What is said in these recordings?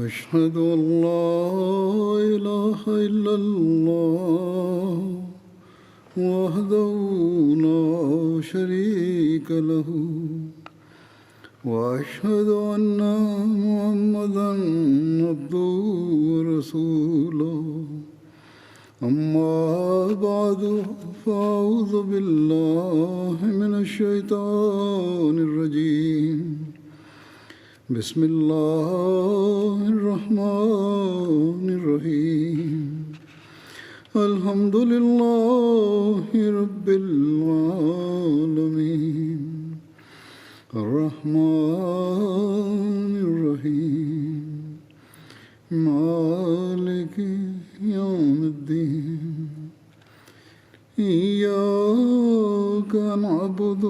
أشهد أن لا إله إلا الله وحده لا شريك له وأشهد أن محمدا عبده ورسوله أما بعد فأعوذ بالله من الشيطان الرجيم بسم الله الرحمن الرحيم الحمد لله رب العالمين الرحمن الرحيم مالك يوم الدين إياك نعبد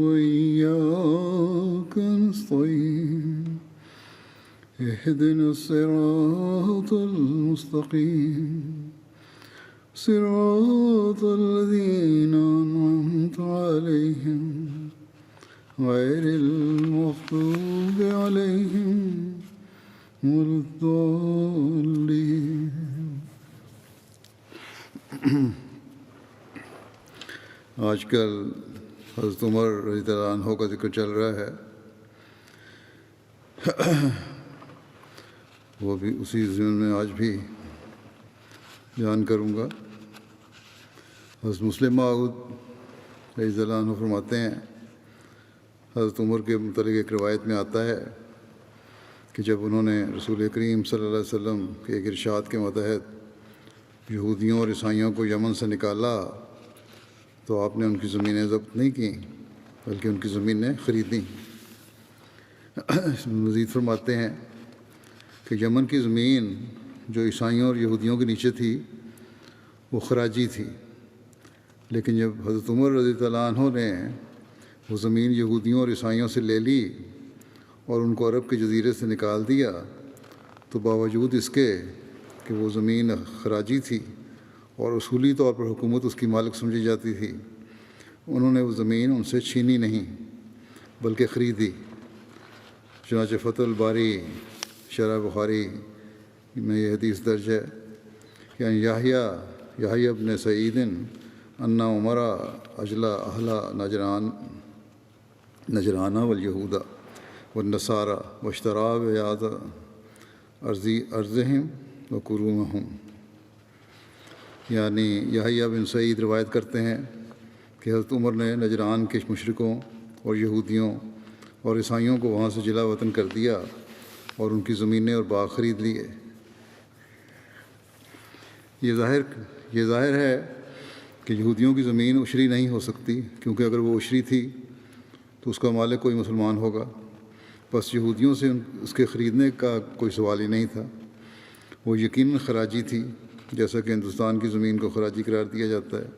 وإياك نستعين اهدنا الصراط المستقيم صراط الذين أنعمت عليهم غير المغضوب عليهم ولا الضالين. آج کل حضرت عمر رضی اللہ عنہ کا ذکر چل رہا ہے، وہ بھی اسی ضمن میں آج بھی بیان کروں گا۔ حضرت مسلم موعود رضی اللہ عنہ فرماتے ہیں، حضرت عمر کے متعلق ایک روایت میں آتا ہے کہ جب انہوں نے رسول کریم صلی اللہ علیہ وسلم کے ایک ارشاد کے متحد یہودیوں اور عیسائیوں کو یمن سے نکالا تو آپ نے ان کی زمینیں ضبط نہیں کیں بلکہ ان کی زمینیں خریدیں۔ مزید فرماتے ہیں کہ یمن کی زمین جو عیسائیوں اور یہودیوں کے نیچے تھی وہ خراجی تھی، لیکن جب حضرت عمر رضی اللہ عنہ نے وہ زمین یہودیوں اور عیسائیوں سے لے لی اور ان کو عرب کے جزیرے سے نکال دیا تو باوجود اس کے کہ وہ زمین خراجی تھی اور اصولی طور پر حکومت اس کی مالک سمجھی جاتی تھی، انہوں نے وہ زمین ان سے چھینی نہیں بلکہ خریدی۔ چنانچہ فتح الباری شرح بخاری میں یہ حدیث درج ہے کہ یحییٰ ابن سعید ان عمر اجلا اہل نجران والیہودا والنصارى واشترى بیعۃ ارضہم وقرومہم، یعنی یحییٰ بن سعید روایت کرتے ہیں کہ حضرت عمر نے نجران کے مشرکوں اور یہودیوں اور عیسائیوں کو وہاں سے جلا وطن کر دیا اور ان کی زمینیں اور باغ خرید لیے۔ یہ ظاہر ہے کہ یہودیوں کی زمین عشری نہیں ہو سکتی، کیونکہ اگر وہ عشری تھی تو اس کا مالک کوئی مسلمان ہوگا، بس یہودیوں سے اس کے خریدنے کا کوئی سوال ہی نہیں تھا۔ وہ یقیناً خراجی تھی، جیسا کہ ہندوستان کی زمین کو خراجی قرار دیا جاتا ہے،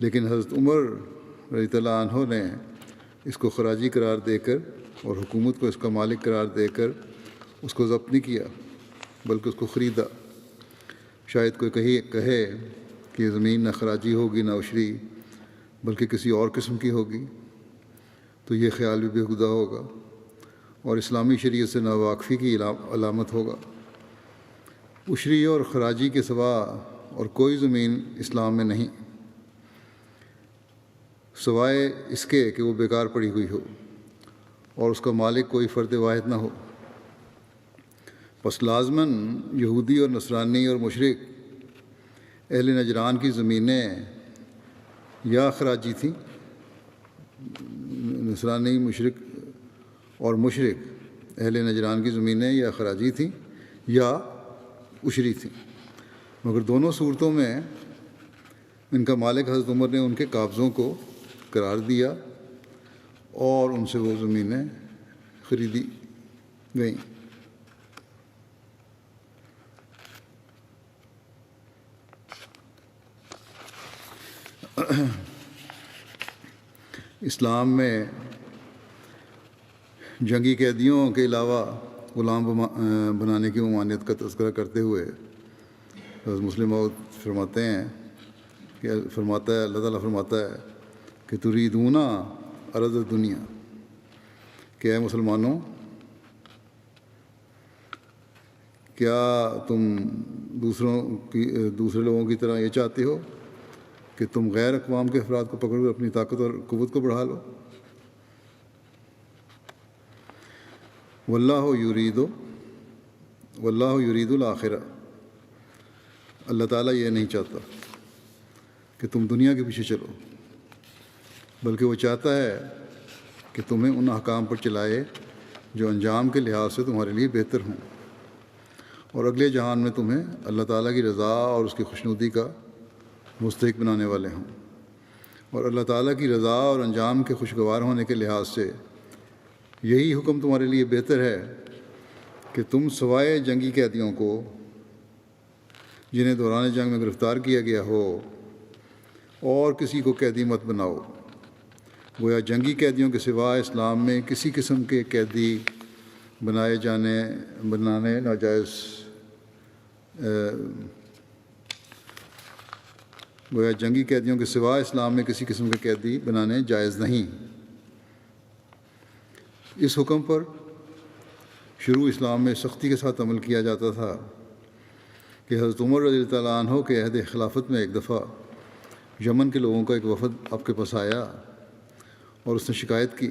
لیکن حضرت عمر رضی اللہ عنہ نے اس کو خراجی قرار دے کر اور حکومت کو اس کا مالک قرار دے کر اس کو ضبط نہیں کیا بلکہ اس کو خریدا۔ شاید کوئی کہے کہ یہ زمین نہ خراجی ہوگی نہ عشری بلکہ کسی اور قسم کی ہوگی، تو یہ خیال بھی بےہودہ ہوگا اور اسلامی شریعت سے ناواقفی کی علامت ہوگا۔ عشری اور خراجی کے سوا اور کوئی زمین اسلام میں نہیں، سوائے اس کے کہ وہ بیکار پڑی ہوئی ہو اور اس کا مالک کوئی فرد واحد نہ ہو۔ پس لازماً یہودی اور نصرانی اور مشرک اہل نجران کی زمینیں یا خراجی تھیں، نصرانی مشرک اہل نجران کی زمینیں یا خراجی تھیں یا عشری تھیں، مگر دونوں صورتوں میں ان کا مالک حضرت عمر نے ان کے قابضوں کو قرار دیا اور ان سے وہ زمینیں خریدی گئیں۔ اسلام میں جنگی قیدیوں کے علاوہ غلام بنانے کی ممانعت کا تذکرہ کرتے ہوئے حضرت مسلم موعود فرماتے ہیں کہ اللہ تعالیٰ فرماتا ہے کہ تریدون عرض دنیا، کہ اے مسلمانوں کیا تم دوسرے لوگوں کی طرح یہ چاہتے ہو کہ تم غیر اقوام کے افراد کو پکڑ کر اپنی طاقت اور قوت کو بڑھا لو؟ واللہ یرید الآخرہ، اللہ تعالیٰ یہ نہیں چاہتا کہ تم دنیا کے پیچھے چلو، بلکہ وہ چاہتا ہے کہ تمہیں ان احکام پر چلائے جو انجام کے لحاظ سے تمہارے لیے بہتر ہوں، اور اگلے جہان میں تمہیں اللہ تعالیٰ کی رضا اور اس کی خوشنودی کا مستحق بنانے والے ہوں۔ اور اللہ تعالیٰ کی رضا اور انجام کے خوشگوار ہونے کے لحاظ سے یہی حکم تمہارے لیے بہتر ہے کہ تم سوائے جنگی قیدیوں کو جنہیں دوران جنگ میں گرفتار کیا گیا ہو اور کسی کو قیدی مت بناؤ۔ گویا جنگی قیدیوں کے سوا اسلام میں کسی قسم کے قیدی بنانے ناجائز گویا جنگی قیدیوں کے سوا اسلام میں کسی قسم کے قیدی بنانے جائز نہیں۔ اس حکم پر شروع اسلام میں سختی کے ساتھ عمل کیا جاتا تھا کہ حضرت عمر رضی اللہ تعالیٰ عنہ کے عہد خلافت میں ایک دفعہ یمن کے لوگوں کا ایک وفد آپ کے پاس آیا اور اس نے شکایت کی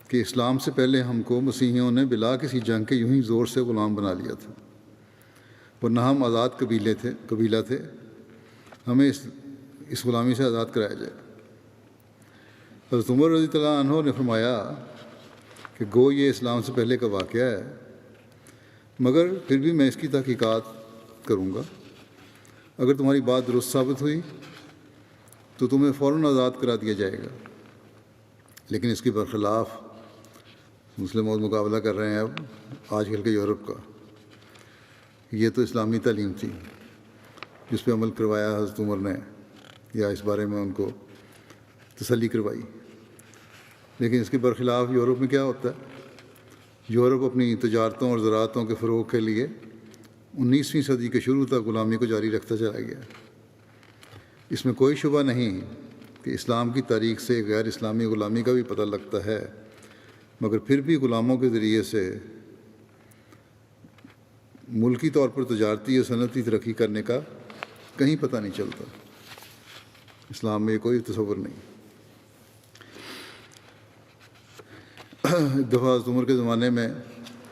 کہ اسلام سے پہلے ہم کو مسیحیوں نے بلا کسی جنگ کے یوں ہی زور سے غلام بنا لیا تھا، ورنہ ہم آزاد قبیلہ تھے، ہمیں اس غلامی سے آزاد کرایا جائے۔ حضرت عمر رضی اللہ عنہ نے فرمایا کہ گو یہ اسلام سے پہلے کا واقعہ ہے، مگر پھر بھی میں اس کی تحقیقات کروں گا، اگر تمہاری بات درست ثابت ہوئی تو تمہیں فوراً آزاد کرا دیا جائے گا، لیکن اس کے برخلاف مسلم اور مقابلہ کر رہے ہیں اب آج کل کے یورپ کا۔ یہ تو اسلامی تعلیم تھی جس پہ عمل کروایا حضرت عمر نے، یا اس بارے میں ان کو تسلی کروائی، لیکن اس کے برخلاف یورپ میں کیا ہوتا ہے؟ یورپ اپنی تجارتوں اور زراعتوں کے فروغ کے لیے 19ویں صدی کے شروع تک غلامی کو جاری رکھتا چلا گیا۔ اس میں کوئی شبہ نہیں کہ اسلام کی تاریخ سے غیر اسلامی غلامی کا بھی پتہ لگتا ہے، مگر پھر بھی غلاموں کے ذریعے سے ملکی طور پر تجارتی یا صنعتی ترقی کرنے کا کہیں پتہ نہیں چلتا۔ اسلام میں یہ کوئی تصور نہیں۔ ایک دفعہ حضرت عمر کے زمانے میں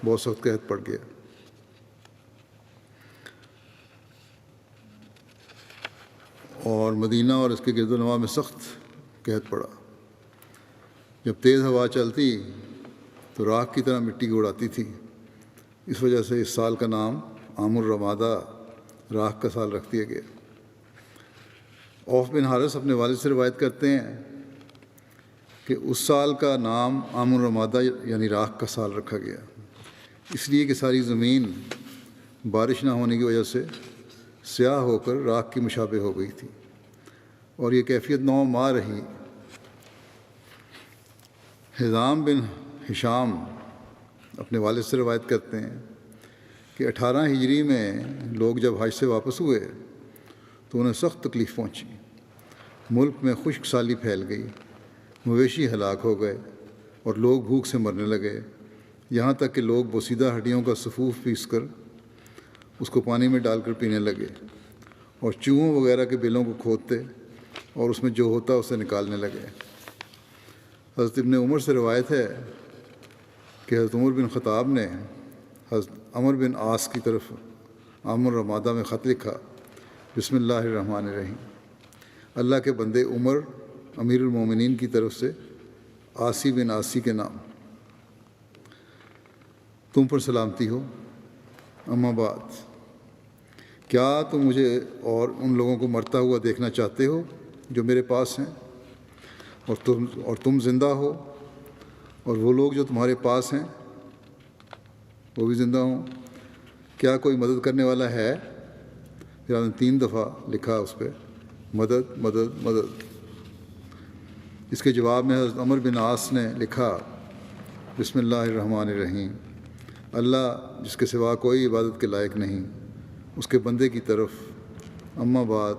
بہت سخت قحط پڑ گیا، اور مدینہ اور اس کے گرد و نواح میں سخت قحط پڑا۔ جب تیز ہوا چلتی تو راکھ کی طرح مٹی کو اڑاتی تھی، اس وجہ سے اس سال کا نام عام الرمادہ، راکھ کا سال رکھ دیا گیا۔ عوف بن حارث اپنے والد سے روایت کرتے ہیں کہ اس سال کا نام عام الرمادہ یعنی راکھ کا سال رکھا گیا، اس لیے کہ ساری زمین بارش نہ ہونے کی وجہ سے سیاہ ہو کر راکھ کی مشابہ ہو گئی تھی، اور یہ کیفیت 9 ماہ رہی۔ حزام بن ہشام اپنے والد سے روایت کرتے ہیں کہ 18 ہجری میں لوگ جب حج سے واپس ہوئے تو انہیں سخت تکلیف پہنچی، ملک میں خشک سالی پھیل گئی، مویشی ہلاک ہو گئے اور لوگ بھوک سے مرنے لگے، یہاں تک کہ لوگ بوسیدہ ہڈیوں کا صفوف پیس کر اس کو پانی میں ڈال کر پینے لگے، اور چوہوں وغیرہ کے بلوں کو کھودتے اور اس میں جو ہوتا اسے نکالنے لگے۔ حضرت ابن عمر سے روایت ہے کہ حضرت عمر بن خطاب نے حضرت عمر بن عاص کی طرف عام الرمادہ میں خط لکھا، بسم اللہ الرحمن الرحیم، اللہ کے بندے عمر امیر المومنین کی طرف سے عاصی بن عاصی کے نام، تم پر سلامتی ہو، اما بعد، کیا تم مجھے اور ان لوگوں کو مرتا ہوا دیکھنا چاہتے ہو جو میرے پاس ہیں، اور تم زندہ ہو، اور وہ لوگ جو تمہارے پاس ہیں وہ بھی زندہ ہوں؟ کیا کوئی مدد کرنے والا ہے؟ پھر آپ نے 3 دفعہ لکھا اس پہ مدد مدد مدد۔ اس کے جواب میں حضرت عمر بن عاص نے لکھا، بسم اللہ الرحمن الرحیم، اللہ جس کے سوا کوئی عبادت کے لائق نہیں، اس کے بندے کی طرف، اما بعد،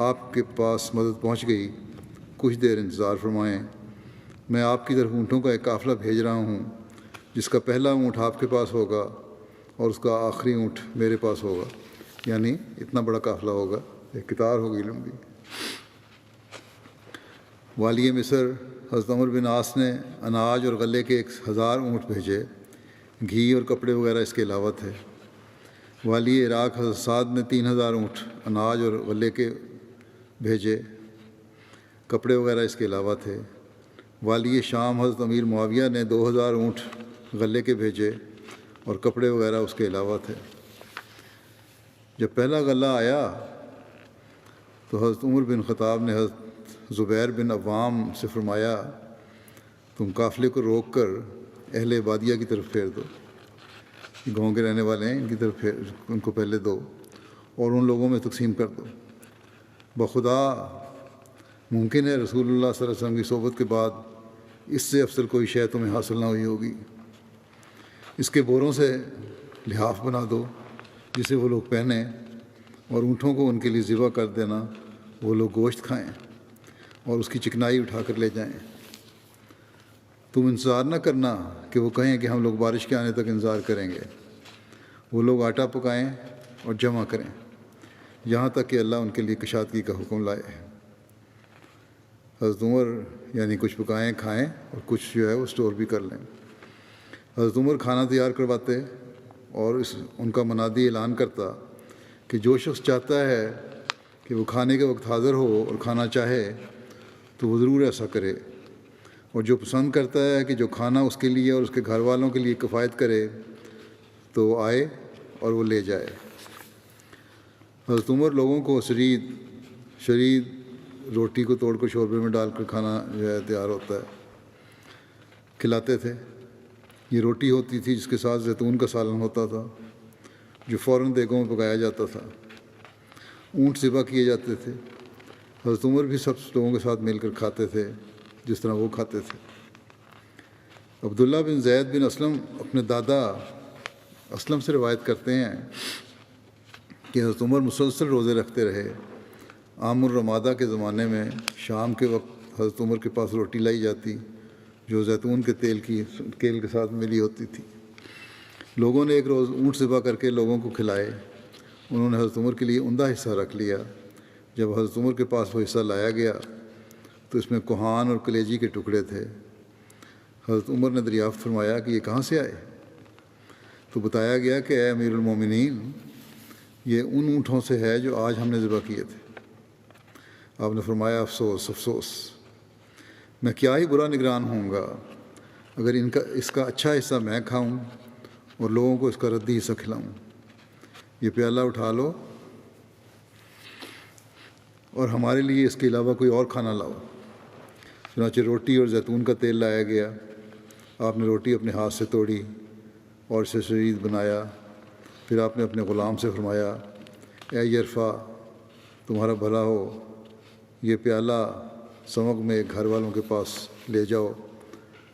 آپ کے پاس مدد پہنچ گئی، کچھ دیر انتظار فرمائیں، میں آپ کی طرف اونٹوں کا ایک قافلہ بھیج رہا ہوں، جس کا پہلا اونٹ آپ کے پاس ہوگا اور اس کا آخری اونٹ میرے پاس ہوگا، یعنی اتنا بڑا قافلہ ہوگا، ایک قطار ہوگی لمبی۔ والی مصر حضرت عمر بن عاص نے اناج اور غلے کے 1000 اونٹ بھیجے، گھی اور کپڑے وغیرہ اس کے علاوہ تھے۔ والی عراق حضرت سعد نے 3000 اونٹ اناج اور غلے کے بھیجے، کپڑے وغیرہ اس کے علاوہ تھے۔ والی شام حضرت امیر معاویہ نے 2000 اونٹ غلے کے بھیجے اور کپڑے وغیرہ اس کے علاوہ تھے۔ جب پہلا غلہ آیا تو حضرت عمر بن خطاب نے حضرت زبیر بن عوام سے فرمایا، تم قافلے کو روک کر اہل بادیہ کی طرف پھیر دو، یہ گاؤں کے رہنے والے ہیں، ان کی طرف ان کو پہلے دو اور ان لوگوں میں تقسیم کر دو۔ بخدا ممکن ہے رسول اللہ صلی اللہ علیہ وسلم کی صحبت کے بعد اس سے افضل کوئی شے تمہیں حاصل نہ ہوئی ہوگی۔ اس کے بوروں سے لحاف بنا دو جسے وہ لوگ پہنیں، اور اونٹوں کو ان کے لیے ذبح کر دینا، وہ لوگ گوشت کھائیں اور اس کی چکنائی اٹھا کر لے جائیں۔ تم انتظار نہ کرنا کہ وہ کہیں کہ ہم لوگ بارش کے آنے تک انتظار کریں گے، وہ لوگ آٹا پکائیں اور جمع کریں یہاں تک کہ اللہ ان کے لیے کشادگی کا حکم لائے۔ حضرت عمر یعنی کچھ پکائیں کھائیں اور کچھ جو ہے وہ اسٹور بھی کر لیں۔ حضرت عمر کھانا تیار کرواتے اور ان کا منادی اعلان کرتا کہ جو شخص چاہتا ہے کہ وہ کھانے کے وقت حاضر ہو اور کھانا چاہے تو وہ ضرور ایسا کرے، اور جو پسند کرتا ہے کہ جو کھانا اس کے لیے اور اس کے گھر والوں کے لیے کفایت کرے تو وہ آئے اور وہ لے جائے۔ حضرت عمر لوگوں کو شرید روٹی کو توڑ کر شوربے میں ڈال کر کھانا جو ہے تیار ہوتا ہے کھلاتے تھے۔ یہ روٹی ہوتی تھی جس کے ساتھ زیتون کا سالن ہوتا تھا جو فوراً دیگوں میں پکایا جاتا تھا۔ اونٹ ذبح کیے جاتے تھے۔ حضرت عمر بھی سب لوگوں کے ساتھ مل کر کھاتے تھے جس طرح وہ کھاتے تھے۔ عبداللہ بن زید بن اسلم اپنے دادا اسلم سے روایت کرتے ہیں کہ حضرت عمر مسلسل روزے رکھتے رہے۔ عام الرمادہ کے زمانے میں شام کے وقت حضرت عمر کے پاس روٹی لائی جاتی جو زیتون کے تیل کے ساتھ ملی ہوتی تھی۔ لوگوں نے ایک روز اونٹ ذبح کر کے لوگوں کو کھلائے۔ انہوں نے حضرت عمر کے لیے عمدہ حصہ رکھ لیا۔ جب حضرت عمر کے پاس وہ حصہ لایا گیا تو اس میں کوہان اور کلیجی کے ٹکڑے تھے۔ حضرت عمر نے دریافت فرمایا کہ یہ کہاں سے آئے؟ تو بتایا گیا کہ اے امیر المومنین، یہ ان اونٹوں سے ہے جو آج ہم نے ذبح کیے تھے۔ آپ نے فرمایا افسوس افسوس، میں کیا ہی برا نگران ہوں گا اگر اس کا اچھا حصہ میں کھاؤں اور لوگوں کو اس کا ردی حصہ کھلاؤں۔ یہ پیالہ اٹھا لو اور ہمارے لیے اس کے علاوہ کوئی اور کھانا لاؤ۔ چنانچہ روٹی اور زیتون کا تیل لایا گیا۔ آپ نے روٹی اپنے ہاتھ سے توڑی اور اسے شرید بنایا۔ پھر آپ نے اپنے غلام سے فرمایا، اے یرفع، تمہارا بھلا ہو، یہ پیالہ سمک میں ایک گھر والوں کے پاس لے جاؤ۔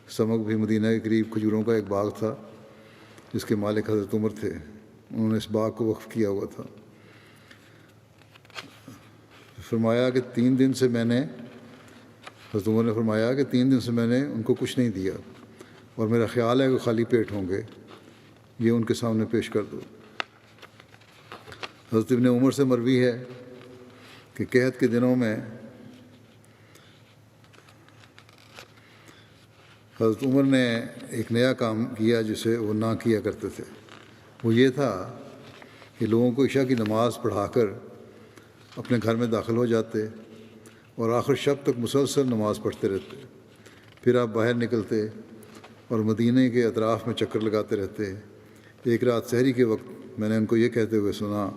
سمک بھی مدینہ کے قریب کھجوروں کا ایک باغ تھا جس کے مالک حضرت عمر تھے۔ انہوں نے اس باغ کو وقف کیا ہوا تھا۔ فرمایا کہ 3 دن سے میں نے حضرت عمر نے فرمایا کہ 3 دن سے میں نے ان کو کچھ نہیں دیا اور میرا خیال ہے کہ خالی پیٹ ہوں گے، یہ ان کے سامنے پیش کر دو۔ حضرت ابن عمر سے مروی ہے کہ قحط کے دنوں میں حضرت عمر نے ایک نیا کام کیا جسے وہ نہ کیا کرتے تھے۔ وہ یہ تھا کہ لوگوں کو عشاء کی نماز پڑھا کر اپنے گھر میں داخل ہو جاتے اور آخر شب تک مسلسل نماز پڑھتے رہتے۔ پھر آپ باہر نکلتے اور مدینہ کے اطراف میں چکر لگاتے رہتے۔ ایک رات سحری کے وقت میں نے ان کو یہ کہتے ہوئے سنا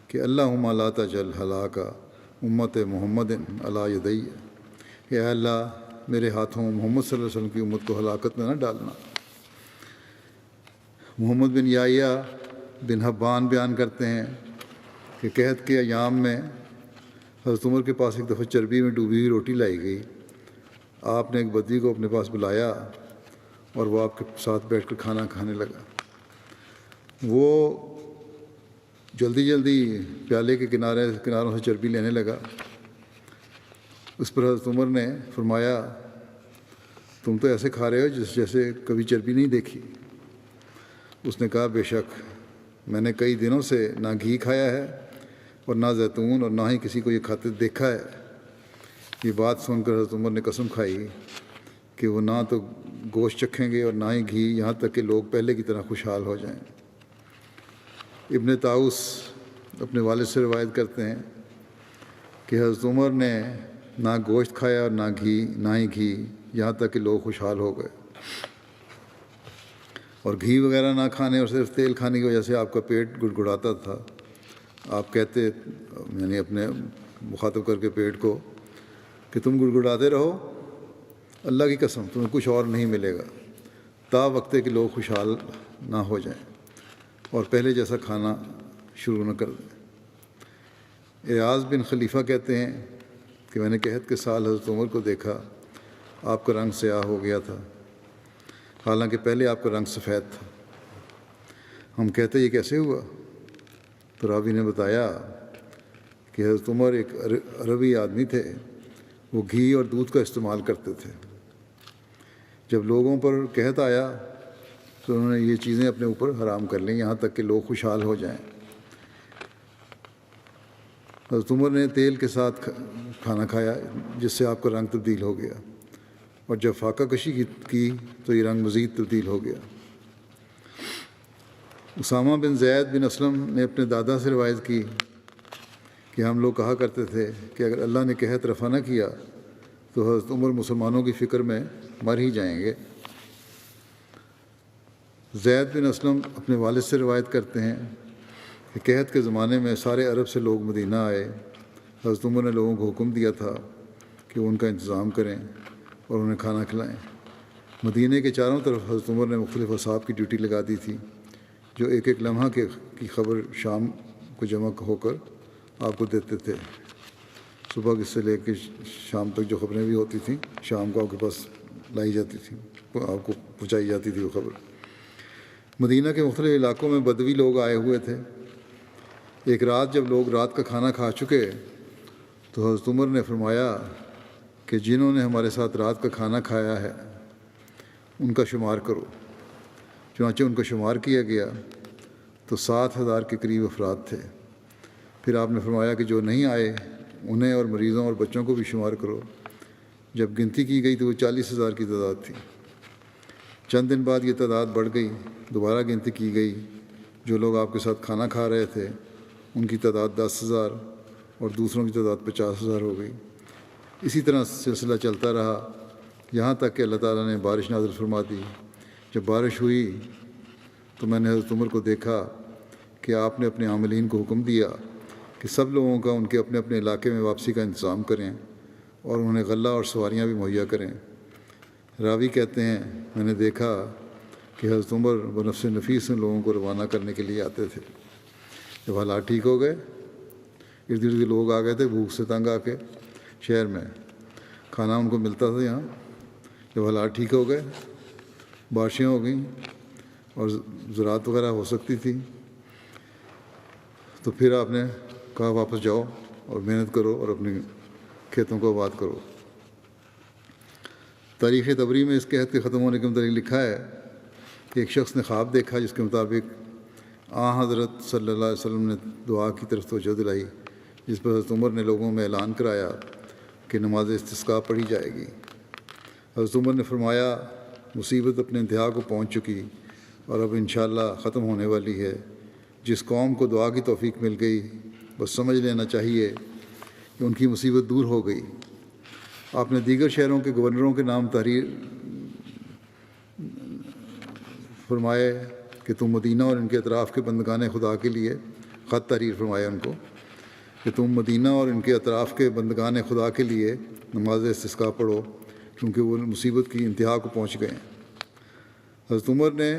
کہ اللہم لا تجعل ہلاک امت محمد علی یدی، اے اللہ میرے ہاتھوں محمد صلی اللہ علیہ وسلم کی امت کو ہلاکت میں نہ ڈالنا۔ محمد بن یحییٰ بن حبان بیان کرتے ہیں کہ قحط کے ایام میں حضرت عمر کے پاس ایک دفعہ چربی میں ڈوبی ہوئی روٹی لائی گئی۔ آپ نے ایک بدوی کو اپنے پاس بلایا اور وہ آپ کے ساتھ بیٹھ کر کھانا کھانے لگا۔ وہ جلدی جلدی پیالے کے کناروں سے چربی لینے لگا۔ اس پر حضرت عمر نے فرمایا، تم تو ایسے کھا رہے ہو جیسے کبھی چربی نہیں دیکھی۔ اس نے کہا، بے شک میں نے کئی دنوں سے نہ گھی کھایا ہے اور نہ زیتون، اور نہ ہی کسی کو یہ کھاتے دیکھا ہے۔ یہ بات سن کر حضرت عمر نے قسم کھائی کہ وہ نہ تو گوشت چکھیں گے اور نہ ہی گھی، یہاں تک کہ لوگ پہلے کی طرح خوشحال ہو جائیں۔ ابن طاؤس اپنے والد سے روایت کرتے ہیں کہ حضرت عمر نے نہ گوشت کھایا اور نہ ہی گھی، یہاں تک کہ لوگ خوشحال ہو گئے۔ اور گھی وغیرہ نہ کھانے اور صرف تیل کھانے کی وجہ سے آپ کا پیٹ گڑگڑاتا تھا۔ آپ کہتے، یعنی اپنے مخاطب کر کے پیٹ کو، کہ تم گڑگڑاتے رہو، اللہ کی قسم تمہیں کچھ اور نہیں ملے گا تا وقت کہ لوگ خوشحال نہ ہو جائیں اور پہلے جیسا کھانا شروع نہ کر دیں۔ ایاز بن خلیفہ کہتے ہیں کہ میں نے قحط کے سال حضرت عمر کو دیکھا، آپ کا رنگ سیاہ ہو گیا تھا، حالانکہ پہلے آپ کا رنگ سفید تھا۔ ہم کہتے یہ کیسے ہوا؟ تو راوی نے بتایا کہ حضرت عمر ایک عربی آدمی تھے، وہ گھی اور دودھ کا استعمال کرتے تھے۔ جب لوگوں پر قحط آیا تو انہوں نے یہ چیزیں اپنے اوپر حرام کر لیں یہاں تک کہ لوگ خوشحال ہو جائیں۔ حضرت عمر نے تیل کے ساتھ کھانا کھایا جس سے آپ کا رنگ تبدیل ہو گیا، اور جب فاقہ کشی کی تو یہ رنگ مزید تبدیل ہو گیا۔ اسامہ بن زید بن اسلم نے اپنے دادا سے روایت کی کہ ہم لوگ کہا کرتے تھے کہ اگر اللہ نے قحط رفع نہ کیا تو حضرت عمر مسلمانوں کی فکر میں مر ہی جائیں گے۔ زید بن اسلم اپنے والد سے روایت کرتے ہیں کہ قحط کے زمانے میں سارے عرب سے لوگ مدینہ آئے۔ حضرت عمر نے لوگوں کو حکم دیا تھا کہ وہ ان کا انتظام کریں اور انہیں کھانا کھلائیں۔ مدینہ کے چاروں طرف حضرت عمر نے مختلف اصحاب کی ڈیوٹی لگا دی تھی، جو ایک ایک لمحہ کی خبر شام کو جمع ہو کر آپ کو دیتے تھے۔ صبح سے لے کے شام تک جو خبریں بھی ہوتی تھیں شام کو آپ کے پاس لائی جاتی تھیں، آپ کو پہنچائی جاتی تھی وہ خبر۔ مدینہ کے مختلف علاقوں میں بدوی لوگ آئے ہوئے تھے۔ ایک رات جب لوگ رات کا کھانا کھا چکے تو حضرت عمر نے فرمایا کہ جنہوں نے ہمارے ساتھ رات کا کھانا کھایا ہے ان کا شمار کرو۔ چنانچہ ان کا شمار کیا گیا تو 7,000 کے قریب افراد تھے۔ پھر آپ نے فرمایا کہ جو نہیں آئے انہیں اور مریضوں اور بچوں کو بھی شمار کرو۔ جب گنتی کی گئی تو وہ 40,000 کی تعداد تھی۔ چند دن بعد یہ تعداد بڑھ گئی، دوبارہ گنتی کی گئی، جو لوگ آپ کے ساتھ کھانا کھا رہے تھے ان کی تعداد 10,000 اور دوسروں کی تعداد 50,000 ہو گئی۔ اسی طرح سلسلہ چلتا رہا یہاں تک کہ اللہ تعالیٰ نے بارش نازل فرما دی۔ جب بارش ہوئی تو میں نے حضرت عمر کو دیکھا کہ آپ نے اپنے عاملین کو حکم دیا کہ سب لوگوں کا ان کے اپنے اپنے علاقے میں واپسی کا انتظام کریں اور انہیں غلہ اور سواریاں بھی مہیا کریں۔ راوی کہتے ہیں میں نے دیکھا کہ حضرت عمر بنفس نفیس ان لوگوں کو روانہ کرنے کے لیے آتے تھے۔ جب حالات ٹھیک ہو گئے، ارد گرد لوگ آ گئے تھے بھوک سے تنگ آ کے، شہر میں کھانا ان کو ملتا تھا یہاں۔ جب حالات ٹھیک ہو گئے، بارشیں ہو گئیں اور زراعت وغیرہ ہو سکتی تھی، تو پھر آپ نے کہا واپس جاؤ اور محنت کرو اور اپنے کھیتوں کو آباد کرو۔ تاریخ طبری میں اس قحط کے ختم ہونے کے متعلق لکھا ہے کہ ایک شخص نے خواب دیکھا جس کے مطابق حضرت صلی اللہ علیہ وسلم نے دعا کی طرف توجہ دلائی، جس پر حضرت عمر نے لوگوں میں اعلان کرایا کہ نماز استسقاء پڑھی جائے گی۔ حضرت عمر نے فرمایا مصیبت اپنے انتہا کو پہنچ چکی اور اب انشاءاللہ ختم ہونے والی ہے۔ جس قوم کو دعا کی توفیق مل گئی بس سمجھ لینا چاہیے کہ ان کی مصیبت دور ہو گئی۔ آپ نے دیگر شہروں کے گورنروں کے نام تحریر فرمائے کہ تم مدینہ اور ان کے اطراف کے بندگان خدا کے لیے خط تحریر فرمایا ان کو کہ تم مدینہ اور ان کے اطراف کے بندگان خدا کے لیے نماز استسقاء پڑھو کیونکہ وہ مصیبت کی انتہا کو پہنچ گئے ہیں۔ حضرت عمر نے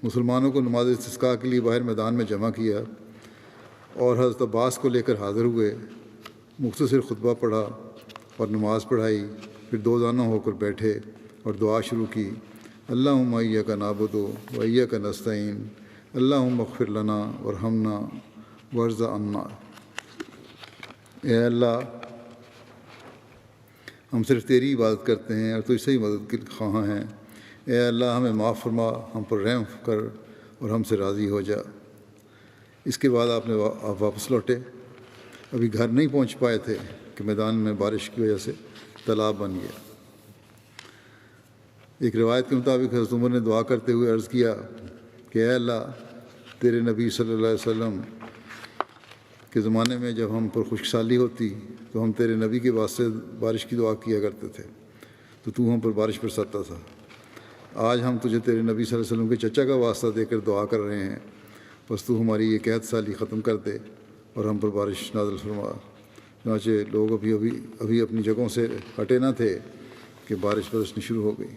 مسلمانوں کو نماز استسقاء کے لیے باہر میدان میں جمع کیا اور حضرت عباس کو لے کر حاضر ہوئے، مختصر خطبہ پڑھا اور نماز پڑھائی، پھر دو زانو ہو کر بیٹھے اور دعا شروع کی، اللہم ایاک نعبد و ایاک نستعین اللہم اغفر لنا وارحمنا وارض عنا۔ اے اللہ ہم صرف تیری عبادت کرتے ہیں اور تجھ سے ہی مدد کے خواہاں ہیں۔ اے اللہ ہمیں معاف فرما، ہم پر رحم کر اور ہم سے راضی ہو جا۔ اس کے بعد آپ واپس لوٹے. ابھی گھر نہیں پہنچ پائے تھے کہ میدان میں بارش کی وجہ سے تالاب بن گیا. ایک روایت کے مطابق حضرت عمر نے دعا کرتے ہوئے عرض کیا کہ اے اللہ، تیرے نبی صلی اللہ علیہ وسلم کے زمانے میں جب ہم پر خشک سالی ہوتی تو ہم تیرے نبی کے واسطے بارش کی دعا کیا کرتے تھے تو ہم پر بارش برساتا تھا. آج ہم تجھے تیرے نبی صلی اللہ علیہ وسلم کے چچا کا واسطہ دے کر دعا کر رہے ہیں، بس تو ہماری یہ قحط سالی ختم کر دے اور ہم پر بارش نازل فرما. چنانچہ لوگ ابھی اپنی جگہوں سے ہٹے نہ تھے کہ بارش برسنی شروع ہو گئی.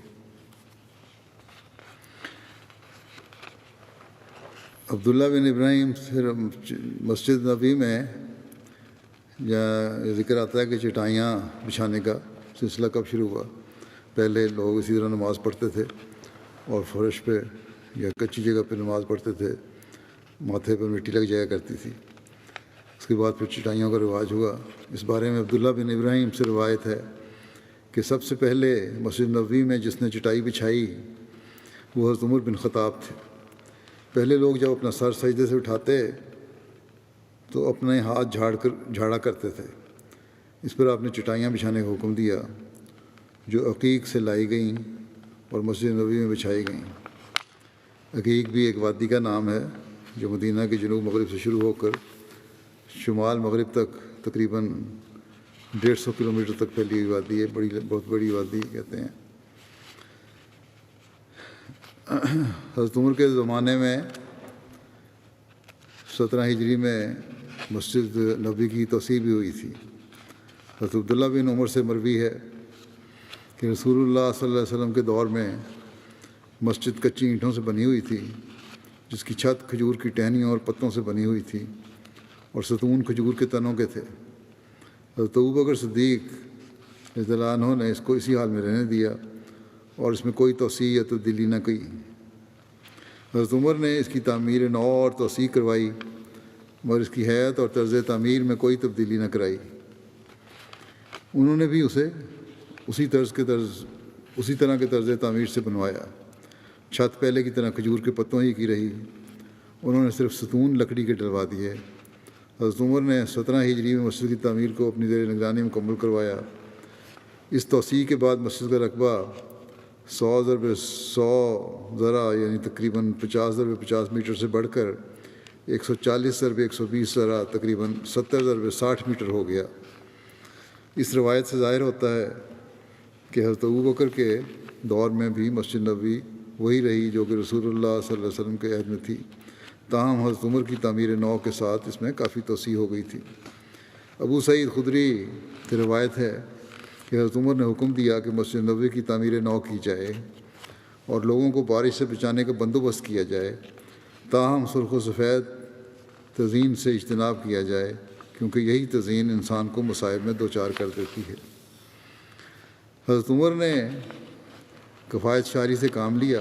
عبداللہ بن ابراہیم پھر مسجد نبی میں ذکر آتا ہے کہ چٹائیاں بچھانے کا سلسلہ کب شروع ہوا. پہلے لوگ اسی طرح نماز پڑھتے تھے اور فرش پہ یا کچی جگہ پہ نماز پڑھتے تھے، ماتھے پر مٹی لگ جایا کرتی تھی. اس کے بعد پھر چٹائیوں کا رواج ہوا. اس بارے میں عبداللہ بن ابراہیم سے روایت ہے کہ سب سے پہلے مسجد نبوی میں جس نے چٹائی بچھائی وہ حضرت عمر بن خطاب تھے. پہلے لوگ جب اپنا سر سجدے سے اٹھاتے تو اپنے ہاتھ جھاڑا کرتے تھے. اس پر آپ نے چٹائیاں بچھانے کا حکم دیا جو عقیق سے لائی گئیں اور مسجد نبوی میں بچھائی گئیں. عقیق بھی ایک وادی کا نام ہے جو مدینہ کے جنوب مغرب سے شروع ہو کر شمال مغرب تک تقریباً 150 کلومیٹر تک پھیلی ہوئی وادی ہے. بہت بڑی وادی کہتے ہیں. حضرت عمر کے زمانے میں 17 ہجری میں مسجد نبوی کی توسیع بھی ہوئی تھی. حضرت عبداللہ بن عمر سے مروی ہے کہ رسول اللہ صلی اللہ علیہ وسلم کے دور میں مسجد کچی اینٹوں سے بنی ہوئی تھی جس کی چھت کھجور کی ٹہنیوں اور پتوں سے بنی ہوئی تھی اور ستون کھجور کے تنوں کے تھے. حضرت ابوبکر صدیق رضی اللہ عنہ نے اس کو اسی حال میں رہنے دیا اور اس میں کوئی توسیع یا تبدیلی نہ کی. حضرت عمر نے اس کی تعمیر نو اور توسیع کروائی مگر اس کی حیت اور طرز تعمیر میں کوئی تبدیلی نہ کرائی. انہوں نے بھی اسے اسی طرح کے طرز تعمیر سے بنوایا. چھت پہلے کی طرح کھجور کے پتوں ہی کی رہی. انہوں نے صرف ستون لکڑی کے ڈلوا دیے. حضرت عمر نے 17 ہجری میں مسجد کی تعمیر کو اپنی زیر نگرانی مکمل کروایا. اس توسیع کے بعد مسجد کا رقبہ 100 ذرا یعنی تقریباً 50 میٹر سے بڑھ کر 140 ذرا تقریباً 70 میٹر ہو گیا. اس روایت سے ظاہر ہوتا ہے کہ حضرت ابوبکر کے دور میں بھی مسجد نبوی وہی رہی جو کہ رسول اللہ صلی اللہ علیہ وسلم کے عہد میں تھی. تاہم حضرت عمر کی تعمیر نو کے ساتھ اس میں کافی توسیع ہو گئی تھی. ابو سعید خدری کی روایت ہے کہ حضرت عمر نے حکم دیا کہ مسجد نبوی کی تعمیر نو کی جائے اور لوگوں کو بارش سے بچانے کا بندوبست کیا جائے. تاہم سرخ و سفید تزئین سے اجتناب کیا جائے کیونکہ یہی تزئین انسان کو مصائب میں دوچار کر دیتی ہے. حضرت عمر نے کفایت شاری سے کام لیا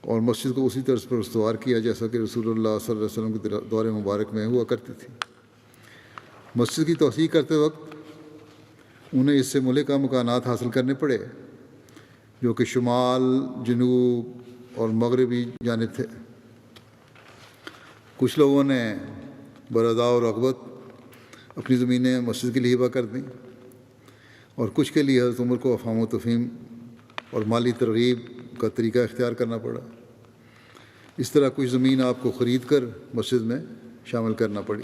اور مسجد کو اسی طرز پر استوار کیا جیسا کہ رسول اللہ صلی اللہ علیہ وسلم کے دور مبارک میں ہوا کرتی تھی. مسجد کی توسیع کرتے وقت انہیں اس سے ملکہ مکانات حاصل کرنے پڑے جو کہ شمال، جنوب اور مغربی جانب تھے. کچھ لوگوں نے بردا اور رغبت اپنی زمینیں مسجد کے لیے ہبہ کر دیں اور کچھ کے لیے حضرت عمر کو افہام و تفہیم اور مالی ترغیب کا طریقہ اختیار کرنا پڑا. اس طرح کچھ زمین آپ کو خرید کر مسجد میں شامل کرنا پڑی.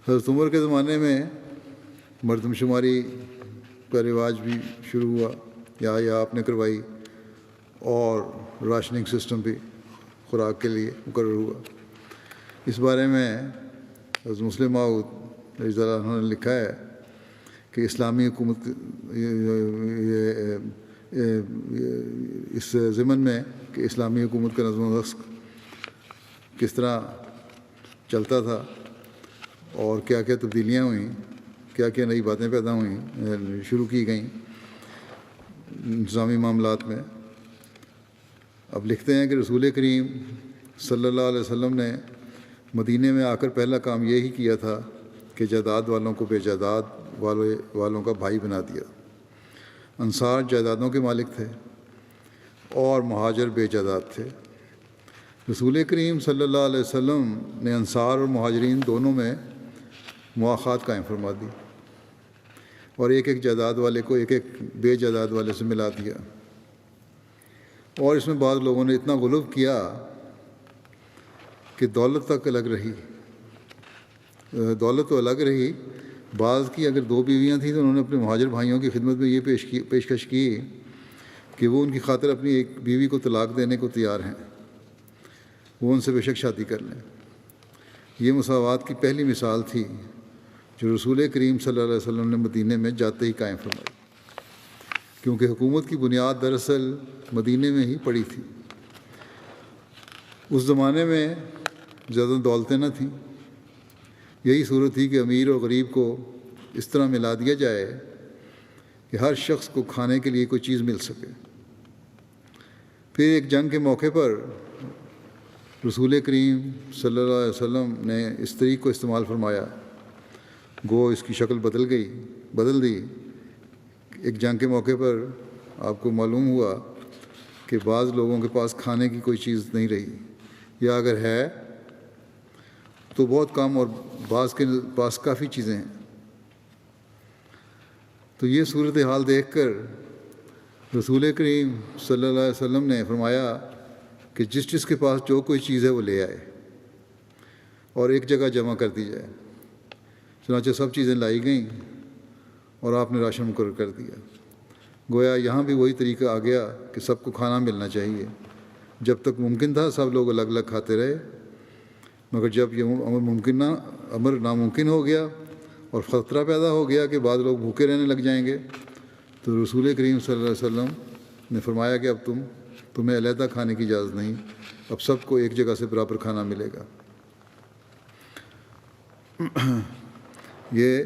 حضرت عمر کے زمانے میں مردم شماری کا رواج بھی شروع ہوا یا آپ نے کروائی اور راشننگ سسٹم بھی خوراک کے لیے مقرر ہوا. اس بارے میں حضرت مسلم موعود رضی اللہ عنہ نے لکھا ہے کہ اسلامی حکومت اس ضمن میں کہ اسلامی حکومت کا نظم و نسق کس طرح چلتا تھا اور کیا کیا تبدیلیاں ہوئیں، کیا کیا نئی باتیں پیدا ہوئیں، شروع کی گئیں انتظامی معاملات میں. اب لکھتے ہیں کہ رسول کریم صلی اللہ علیہ وسلم نے مدینے میں آ کر پہلا کام یہی کیا تھا کہ جائیداد والوں کو بے جائیداد والوں کا بھائی بنا دیا. انصار جائیدادوں کے مالک تھے اور مہاجر بے جائیداد تھے. رسول کریم صلی اللہ علیہ وسلم نے انصار اور مہاجرین دونوں میں مواخات قائم فرما دی اور ایک ایک جائیداد والے کو ایک ایک بے جائیداد والے سے ملا دیا، اور اس میں بعض لوگوں نے اتنا غلو کیا کہ دولت تک الگ رہی، دولت تو الگ رہی، بعض کی اگر 2 بیویاں تھیں تو انہوں نے اپنے مہاجر بھائیوں کی خدمت میں یہ پیشکش کی کہ وہ ان کی خاطر اپنی ایک بیوی کو طلاق دینے کو تیار ہیں، وہ ان سے بے شک شادی کر لیں۔ یہ مساوات کی پہلی مثال تھی جو رسول کریم صلی اللہ علیہ وسلم نے مدینے میں جاتے ہی قائم فرمائی، کیونکہ حکومت کی بنیاد دراصل مدینے میں ہی پڑی تھی۔ اس زمانے میں زیادہ دولتیں نہ تھیں، یہی صورت تھی کہ امیر اور غریب کو اس طرح ملا دیا جائے کہ ہر شخص کو کھانے کے لیے کوئی چیز مل سکے۔ پھر ایک جنگ کے موقع پر رسول کریم صلی اللہ علیہ وسلم نے اس طریق کو استعمال فرمایا، گو اس کی شکل بدل دی۔ ایک جنگ کے موقع پر آپ کو معلوم ہوا کہ بعض لوگوں کے پاس کھانے کی کوئی چیز نہیں رہی، یا اگر ہے تو بہت کم، اور بعض کے پاس کافی چیزیں ہیں۔ تو یہ صورتحال دیکھ کر رسول کریم صلی اللہ علیہ وسلم نے فرمایا کہ جس کے پاس جو کوئی چیز ہے وہ لے آئے اور ایک جگہ جمع کر دی جائے۔ چنانچہ سب چیزیں لائی گئیں اور آپ نے راشن مقرر کر دیا۔ گویا یہاں بھی وہی طریقہ آ گیا کہ سب کو کھانا ملنا چاہیے۔ جب تک ممکن تھا سب لوگ الگ الگ کھاتے رہے، مگر جب یہ امر ناممکن ہو گیا اور خطرہ پیدا ہو گیا کہ بعض لوگ بھوکے رہنے لگ جائیں گے، تو رسول کریم صلی اللہ علیہ وسلم نے فرمایا کہ اب تمہیں علیحدہ کھانے کی اجازت نہیں، اب سب کو ایک جگہ سے برابر کھانا ملے گا۔ یہ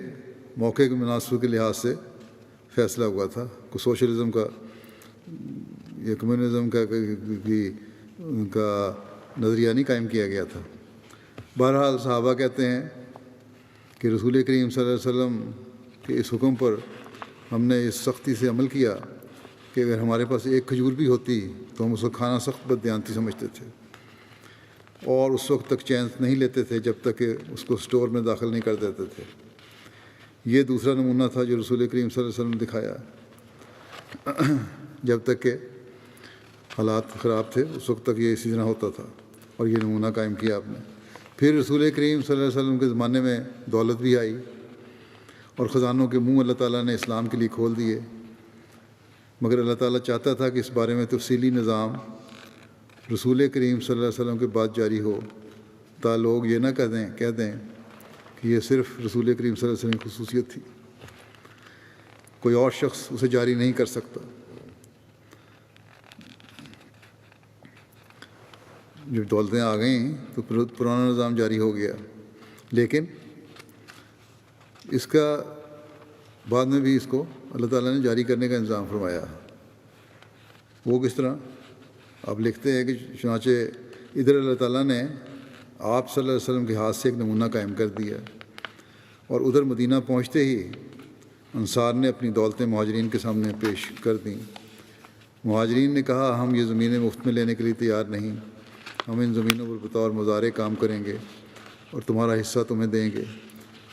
موقع کے مناسبت کے لحاظ سے فیصلہ ہوا تھا، کو سوشلزم کا یا کمیونزم کا نظریہ نہیں قائم کیا گیا تھا۔ بہرحال صحابہ کہتے ہیں کہ رسول کریم صلی اللہ علیہ وسلم کے اس حکم پر ہم نے اس سختی سے عمل کیا کہ اگر ہمارے پاس ایک کھجور بھی ہوتی تو ہم اس کو کھانا سخت بددیانتی سمجھتے تھے، اور اس وقت تک چین نہیں لیتے تھے جب تک کہ اس کو سٹور میں داخل نہیں کر دیتے تھے۔ یہ دوسرا نمونہ تھا جو رسول کریم صلی اللہ علیہ وسلم نے دکھایا۔ جب تک کہ حالات خراب تھے اس وقت تک یہ اسی طرح ہوتا تھا، اور یہ نمونہ قائم کیا آپ نے۔ پھر رسول کریم صلی اللہ علیہ وسلم کے زمانے میں دولت بھی آئی اور خزانوں کے منہ اللہ تعالیٰ نے اسلام کے لیے کھول دیے، مگر اللہ تعالیٰ چاہتا تھا کہ اس بارے میں تفصیلی نظام رسول کریم صلی اللہ علیہ وسلم کے بعد جاری ہو، تا لوگ یہ نہ کہہ دیں کہ یہ صرف رسول کریم صلی اللہ علیہ وسلم کی خصوصیت تھی، کوئی اور شخص اسے جاری نہیں کر سکتا۔ جب دولتیں آ گئیں تو پرانا نظام جاری ہو گیا، لیکن اس کا بعد میں بھی اس کو اللہ تعالیٰ نے جاری کرنے کا انتظام فرمایا۔ وہ کس طرح؟ آپ لکھتے ہیں کہ چنانچہ ادھر اللہ تعالیٰ نے آپ صلی اللہ علیہ وسلم کے ہاتھ سے ایک نمونہ قائم کر دیا، اور ادھر مدینہ پہنچتے ہی انصار نے اپنی دولتیں مہاجرین کے سامنے پیش کر دیں۔ مہاجرین نے کہا ہم یہ زمینیں مفت میں لینے کے لیے تیار نہیں، ہم ان زمینوں پر بطور مزارع کام کریں گے اور تمہارا حصہ تمہیں دیں گے۔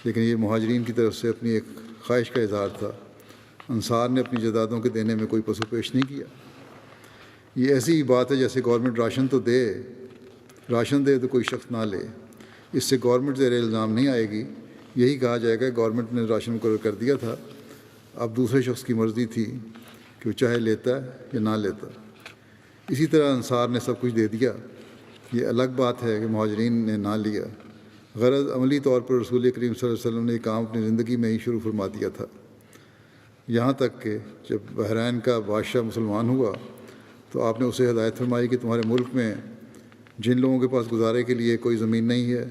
لیکن یہ مہاجرین کی طرف سے اپنی ایک خواہش کا اظہار تھا۔ انصار نے اپنی جائیدادوں کے دینے میں کوئی پس و پیش نہیں کیا۔ یہ ایسی ہی بات ہے جیسے گورنمنٹ راشن دے تو کوئی شخص نہ لے، اس سے گورنمنٹ زیر الزام نہیں آئے گی۔ یہی کہا جائے گا گورنمنٹ نے راشن مقرر کر دیا تھا، اب دوسرے شخص کی مرضی تھی کہ وہ چاہے لیتا ہے یا نہ لیتا۔ اسی طرح انصار نے سب کچھ دے دیا۔ یہ الگ بات ہے کہ مہاجرین نے نہ لیا۔ غرض عملی طور پر رسول کریم صلی اللہ علیہ وسلم نے یہ کام اپنی زندگی میں ہی شروع فرما دیا تھا، یہاں تک کہ جب بحرین کا بادشاہ مسلمان ہوا تو آپ نے اسے ہدایت فرمائی کہ تمہارے ملک میں جن لوگوں کے پاس گزارے کے لیے کوئی زمین نہیں ہے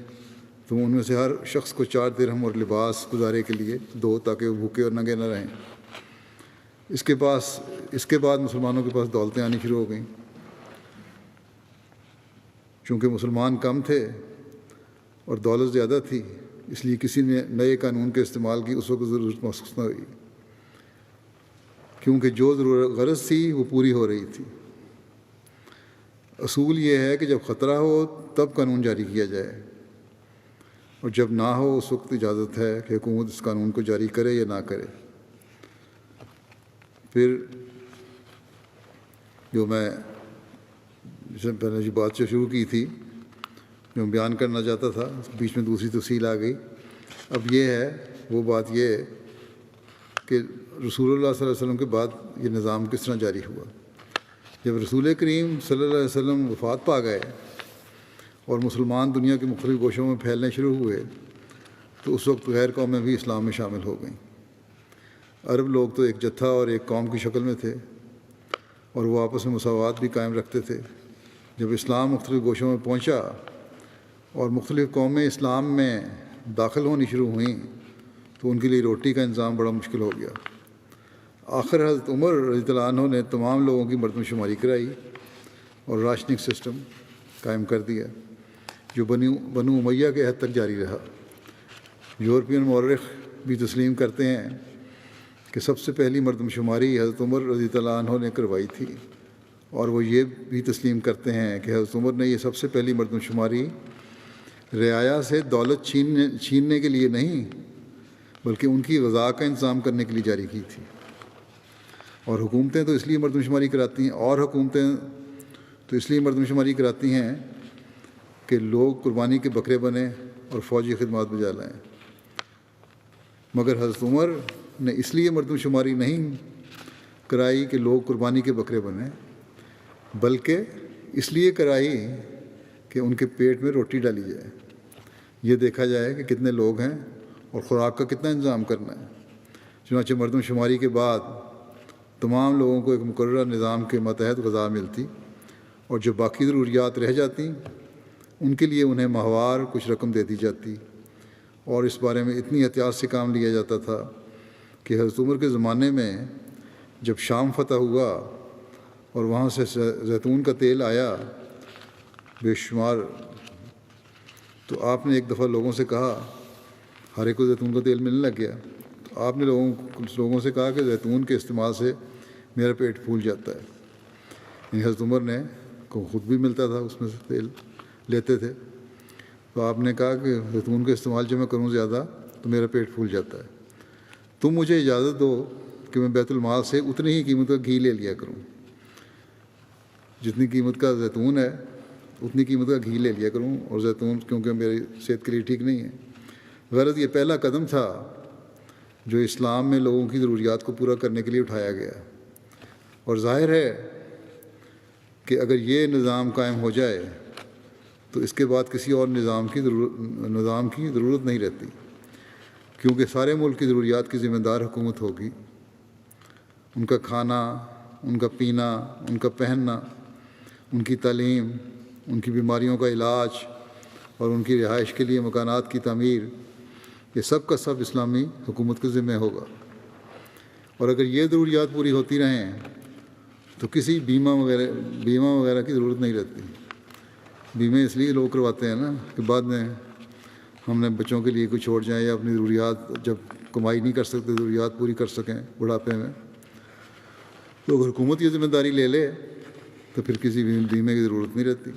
تم ان میں سے ہر شخص کو 4 درہم اور لباس گزارے کے لیے دو، تاکہ وہ بھوکے اور ننگے نہ رہیں۔ اس کے بعد مسلمانوں کے پاس دولتیں آنی شروع ہو گئیں۔ چونکہ مسلمان کم تھے اور دولت زیادہ تھی، اس لیے کسی نے نئے قانون کے استعمال کی اس وقت ضرورت محسوس نہ ہوئی، کیونکہ جو غرض تھی وہ پوری ہو رہی تھی۔ اصول یہ ہے کہ جب خطرہ ہو تب قانون جاری کیا جائے، اور جب نہ ہو اس وقت اجازت ہے کہ حکومت اس قانون کو جاری کرے یا نہ کرے۔ پھر جو میں جس سے پہلے جو بات شروع کی تھی، جو بیان کرنا چاہتا تھا، بیچ میں دوسری تفصیل آ گئی۔ اب یہ ہے وہ بات یہ ہے کہ رسول اللہ صلی اللہ علیہ وسلم کے بعد یہ نظام کس طرح جاری ہوا۔ جب رسول کریم صلی اللہ علیہ وسلم وفات پا گئے اور مسلمان دنیا کے مختلف گوشوں میں پھیلنے شروع ہوئے تو اس وقت غیر قومیں بھی اسلام میں شامل ہو گئیں۔ عرب لوگ تو ایک جتھا اور ایک قوم کی شکل میں تھے اور وہ آپس میں مساوات بھی قائم رکھتے تھے۔ جب اسلام مختلف گوشوں میں پہنچا اور مختلف قومیں اسلام میں داخل ہونی شروع ہوئیں تو ان کے لیے روٹی کا انتظام بڑا مشکل ہو گیا۔ آخر حضرت عمر رضی اللہ عنہ نے تمام لوگوں کی مردم شماری کرائی اور راشننگ سسٹم قائم کر دیا، جو بنو امیہ کے حد تک جاری رہا۔ یورپین مورخ بھی تسلیم کرتے ہیں کہ سب سے پہلی مردم شماری حضرت عمر رضی اللہ عنہ نے کروائی تھی، اور وہ یہ بھی تسلیم کرتے ہیں کہ حضرت عمر نے یہ سب سے پہلی مردم شماری رعایا سے دولت چھیننے کے لیے نہیں بلکہ ان کی غذا کا انتظام کرنے کے لیے جاری کی تھی۔ اور حکومتیں تو اس لیے مردم شماری کراتی ہیں کہ لوگ قربانی کے بکرے بنیں اور فوجی خدمات بجا لائیں، مگر حضرت عمر نے اس لیے مردم شماری نہیں کرائی کہ لوگ قربانی کے بکرے بنیں، بلکہ اس لیے کرائی کہ ان کے پیٹ میں روٹی ڈالی جائے، یہ دیکھا جائے کہ کتنے لوگ ہیں اور خوراک کا کتنا انتظام کرنا ہے۔ چنانچہ مردم شماری کے بعد تمام لوگوں کو ایک مقررہ نظام کے ماتحت غذا ملتی، اور جو باقی ضروریات رہ جاتی ان کے لیے انہیں ماہوار کچھ رقم دے دی جاتی، اور اس بارے میں اتنی احتیاط سے کام لیا جاتا تھا کہ حضرت عمر کے زمانے میں جب شام فتح ہوا اور وہاں سے زیتون کا تیل آیا بے شمار، تو آپ نے ایک دفعہ لوگوں سے کہا، ہر ایک کو زیتون کا تیل ملنے لگ گیا، تو آپ نے لوگوں سے کہا کہ زیتون کے استعمال سے میرا پیٹ پھول جاتا ہے۔ یعنی حضرت عمر نے کو خود بھی ملتا تھا، اس میں سے تیل لیتے تھے، تو آپ نے کہا کہ زیتون کا استعمال جب میں کروں زیادہ تو میرا پیٹ پھول جاتا ہے، تم مجھے اجازت دو کہ میں بیت المال سے اتنی ہی قیمت کا گھی لے لیا کروں، جتنی قیمت کا زیتون ہے اتنی قیمت کا گھی لے لیا کروں، اور زیتون کیونکہ میری صحت کے لیے ٹھیک نہیں ہے۔ غرض یہ پہلا قدم تھا جو اسلام میں لوگوں کی ضروریات کو پورا کرنے کے لیے اٹھایا گیا، اور ظاہر ہے کہ اگر یہ نظام قائم ہو جائے تو اس کے بعد کسی اور نظام کی ضرورت نہیں رہتی، کیونکہ سارے ملک کی ضروریات کی ذمہ دار حکومت ہوگی۔ ان کا کھانا، ان کا پینا، ان کا پہننا، ان کی تعلیم، ان کی بیماریوں کا علاج اور ان کی رہائش کے لیے مکانات کی تعمیر، یہ سب کا سب اسلامی حکومت کے ذمہ ہوگا۔ اور اگر یہ ضروریات پوری ہوتی رہیں تو کسی بیمہ وغیرہ کی ضرورت نہیں رہتی۔ بیمے اس لیے لوگ کرواتے ہیں نا کہ بعد میں ہم نے بچوں کے لیے کچھ چھوڑ جائیں یا اپنی ضروریات جب کمائی نہیں کر سکتے ضروریات پوری کر سکیں بڑھاپے میں، تو اگر حکومت یہ ذمہ داری لے لے تو پھر کسی بیمے کی ضرورت نہیں رہتی۔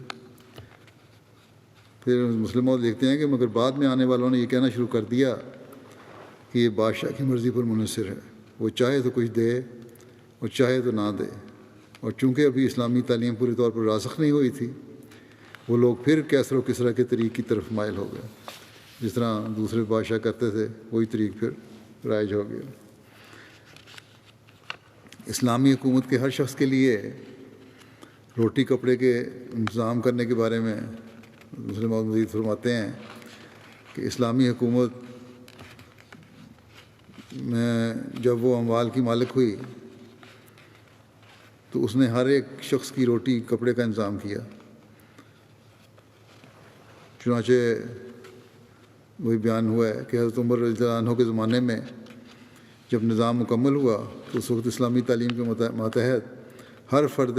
پھر مسلمان دیکھتے ہیں کہ مگر بعد میں آنے والوں نے یہ کہنا شروع کر دیا کہ یہ بادشاہ کی مرضی پر منحصر ہے، وہ چاہے تو کچھ دے اور چاہے تو نہ دے، اور چونکہ ابھی اسلامی تعلیم پوری طور پر راسخ نہیں ہوئی تھی، وہ لوگ پھر کیسر و کسرا کے طریق کی طرف مائل ہو گئے، جس طرح دوسرے بادشاہ کرتے تھے وہی طریق پھر رائج ہو گیا۔ اسلامی حکومت کے ہر شخص کے لیے روٹی کپڑے کے انتظام کرنے کے بارے میں مسلم مزید فرماتے ہیں کہ اسلامی حکومت میں جب وہ اموال کی مالک ہوئی تو اس نے ہر ایک شخص کی روٹی کپڑے کا انتظام کیا۔ چنانچہ وہی بیان ہوا ہے کہ حضرت عمر رضی اللہ عنہ کے زمانے میں جب نظام مکمل ہوا تو اس وقت اسلامی تعلیم کے ماتحت ہر فرد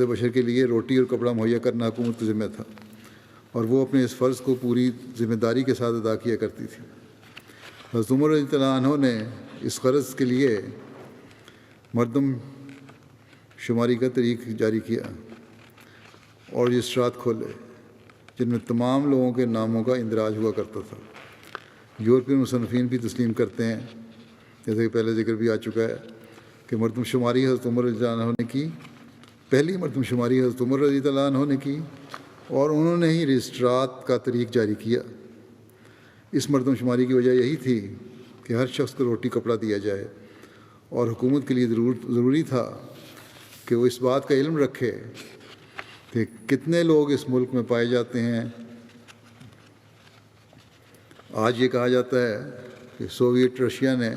بشر کے لیے روٹی اور کپڑا مہیا کرنا حکومت کا ذمہ تھا، اور وہ اپنے اس فرض کو پوری ذمہ داری کے ساتھ ادا کیا کرتی تھی۔ حضرت عمر رضی اللہ عنہ نے اس غرض کے لیے مردم شماری کا طریق جاری کیا اور رجسٹرات کھولے جن میں تمام لوگوں کے ناموں کا اندراج ہوا کرتا تھا۔ یورپین مصنفین بھی تسلیم کرتے ہیں، جیسے کہ پہلے ذکر بھی آ چکا ہے، کہ مردم شماری حضرت عمر رضی اللہ عنہ نے کی، پہلی مردم شماری حضرت عمر رضی اللہ عنہ نے کی اور انہوں نے ہی رجسٹرات کا طریق جاری کیا۔ اس مردم شماری کی وجہ یہی تھی کہ ہر شخص کو روٹی کپڑا دیا جائے، اور حکومت کے لیے ضروری تھا کہ وہ اس بات کا علم رکھے کہ کتنے لوگ اس ملک میں پائے جاتے ہیں۔ آج یہ کہا جاتا ہے کہ سوویت رشیا نے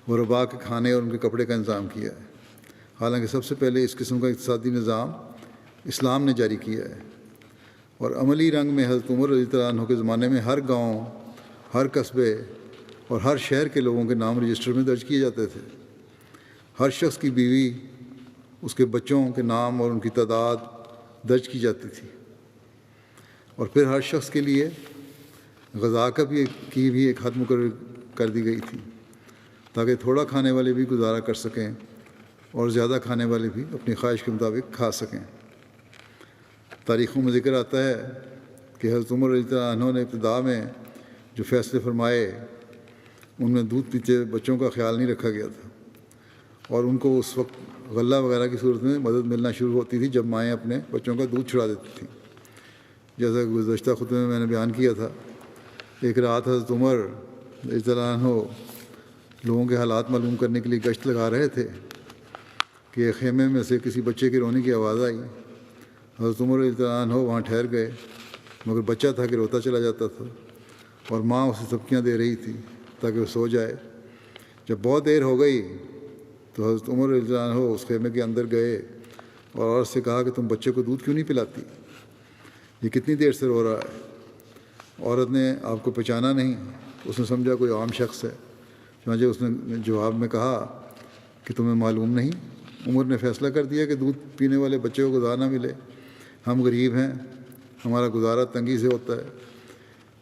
غربا کے کھانے اور ان کے کپڑے کا انتظام کیا ہے، حالانکہ سب سے پہلے اس قسم کا اقتصادی نظام اسلام نے جاری کیا ہے، اور عملی رنگ میں حضرت عمر رضی اللہ عنہ کے زمانے میں ہر گاؤں، ہر قصبے اور ہر شہر کے لوگوں کے نام رجسٹر میں درج کیے جاتے تھے۔ ہر شخص کی بیوی، اس کے بچوں کے نام اور ان کی تعداد درج کی جاتی تھی، اور پھر ہر شخص کے لیے غذا کی بھی ایک حد مقرر کر دی گئی تھی، تاکہ تھوڑا کھانے والے بھی گزارا کر سکیں اور زیادہ کھانے والے بھی اپنی خواہش کے مطابق کھا سکیں۔ تاریخوں میں ذکر آتا ہے کہ حضرت عمر رضی اللہ عنہ نے ابتدا میں جو فیصلے فرمائے ان میں دودھ پیتے بچوں کا خیال نہیں رکھا گیا تھا، اور ان کو اس وقت غلہ وغیرہ کی صورت میں مدد ملنا شروع ہوتی تھی جب مائیں اپنے بچوں کا دودھ چھڑا دیتی تھیں۔ جیسا کہ گزشتہ خطبے میں نے بیان کیا تھا، ایک رات حضرت عمر رضی اللہ عنہ لوگوں کے حالات معلوم کرنے کے لیے گشت لگا رہے تھے کہ خیمے میں سے کسی بچے کے رونے کی آواز آئی۔ حضرت عمر رضی اللہ عنہ وہاں ٹھہر گئے، مگر بچہ تھا کہ روتا چلا جاتا تھا، اور ماں اسے سبکیاں دے رہی تھی تاکہ وہ سو جائے۔ جب بہت دیر ہو گئی تو حضرت عمر رضی اللہ عنہ اس خیمے کے اندر گئے اور عورت سے کہا کہ تم بچے کو دودھ کیوں نہیں پلاتی؟ یہ کتنی دیر سے رو رہا ہے؟ عورت نے آپ کو پہچانا نہیں، اس نے سمجھا کوئی عام شخص ہے، چنانچہ اس نے جواب میں کہا کہ تمہیں معلوم نہیں؟ عمر نے فیصلہ کر دیا کہ دودھ پینے والے بچے کو غذا نہ ملے، ہم غریب ہیں، ہمارا گزارا تنگی سے ہوتا ہے،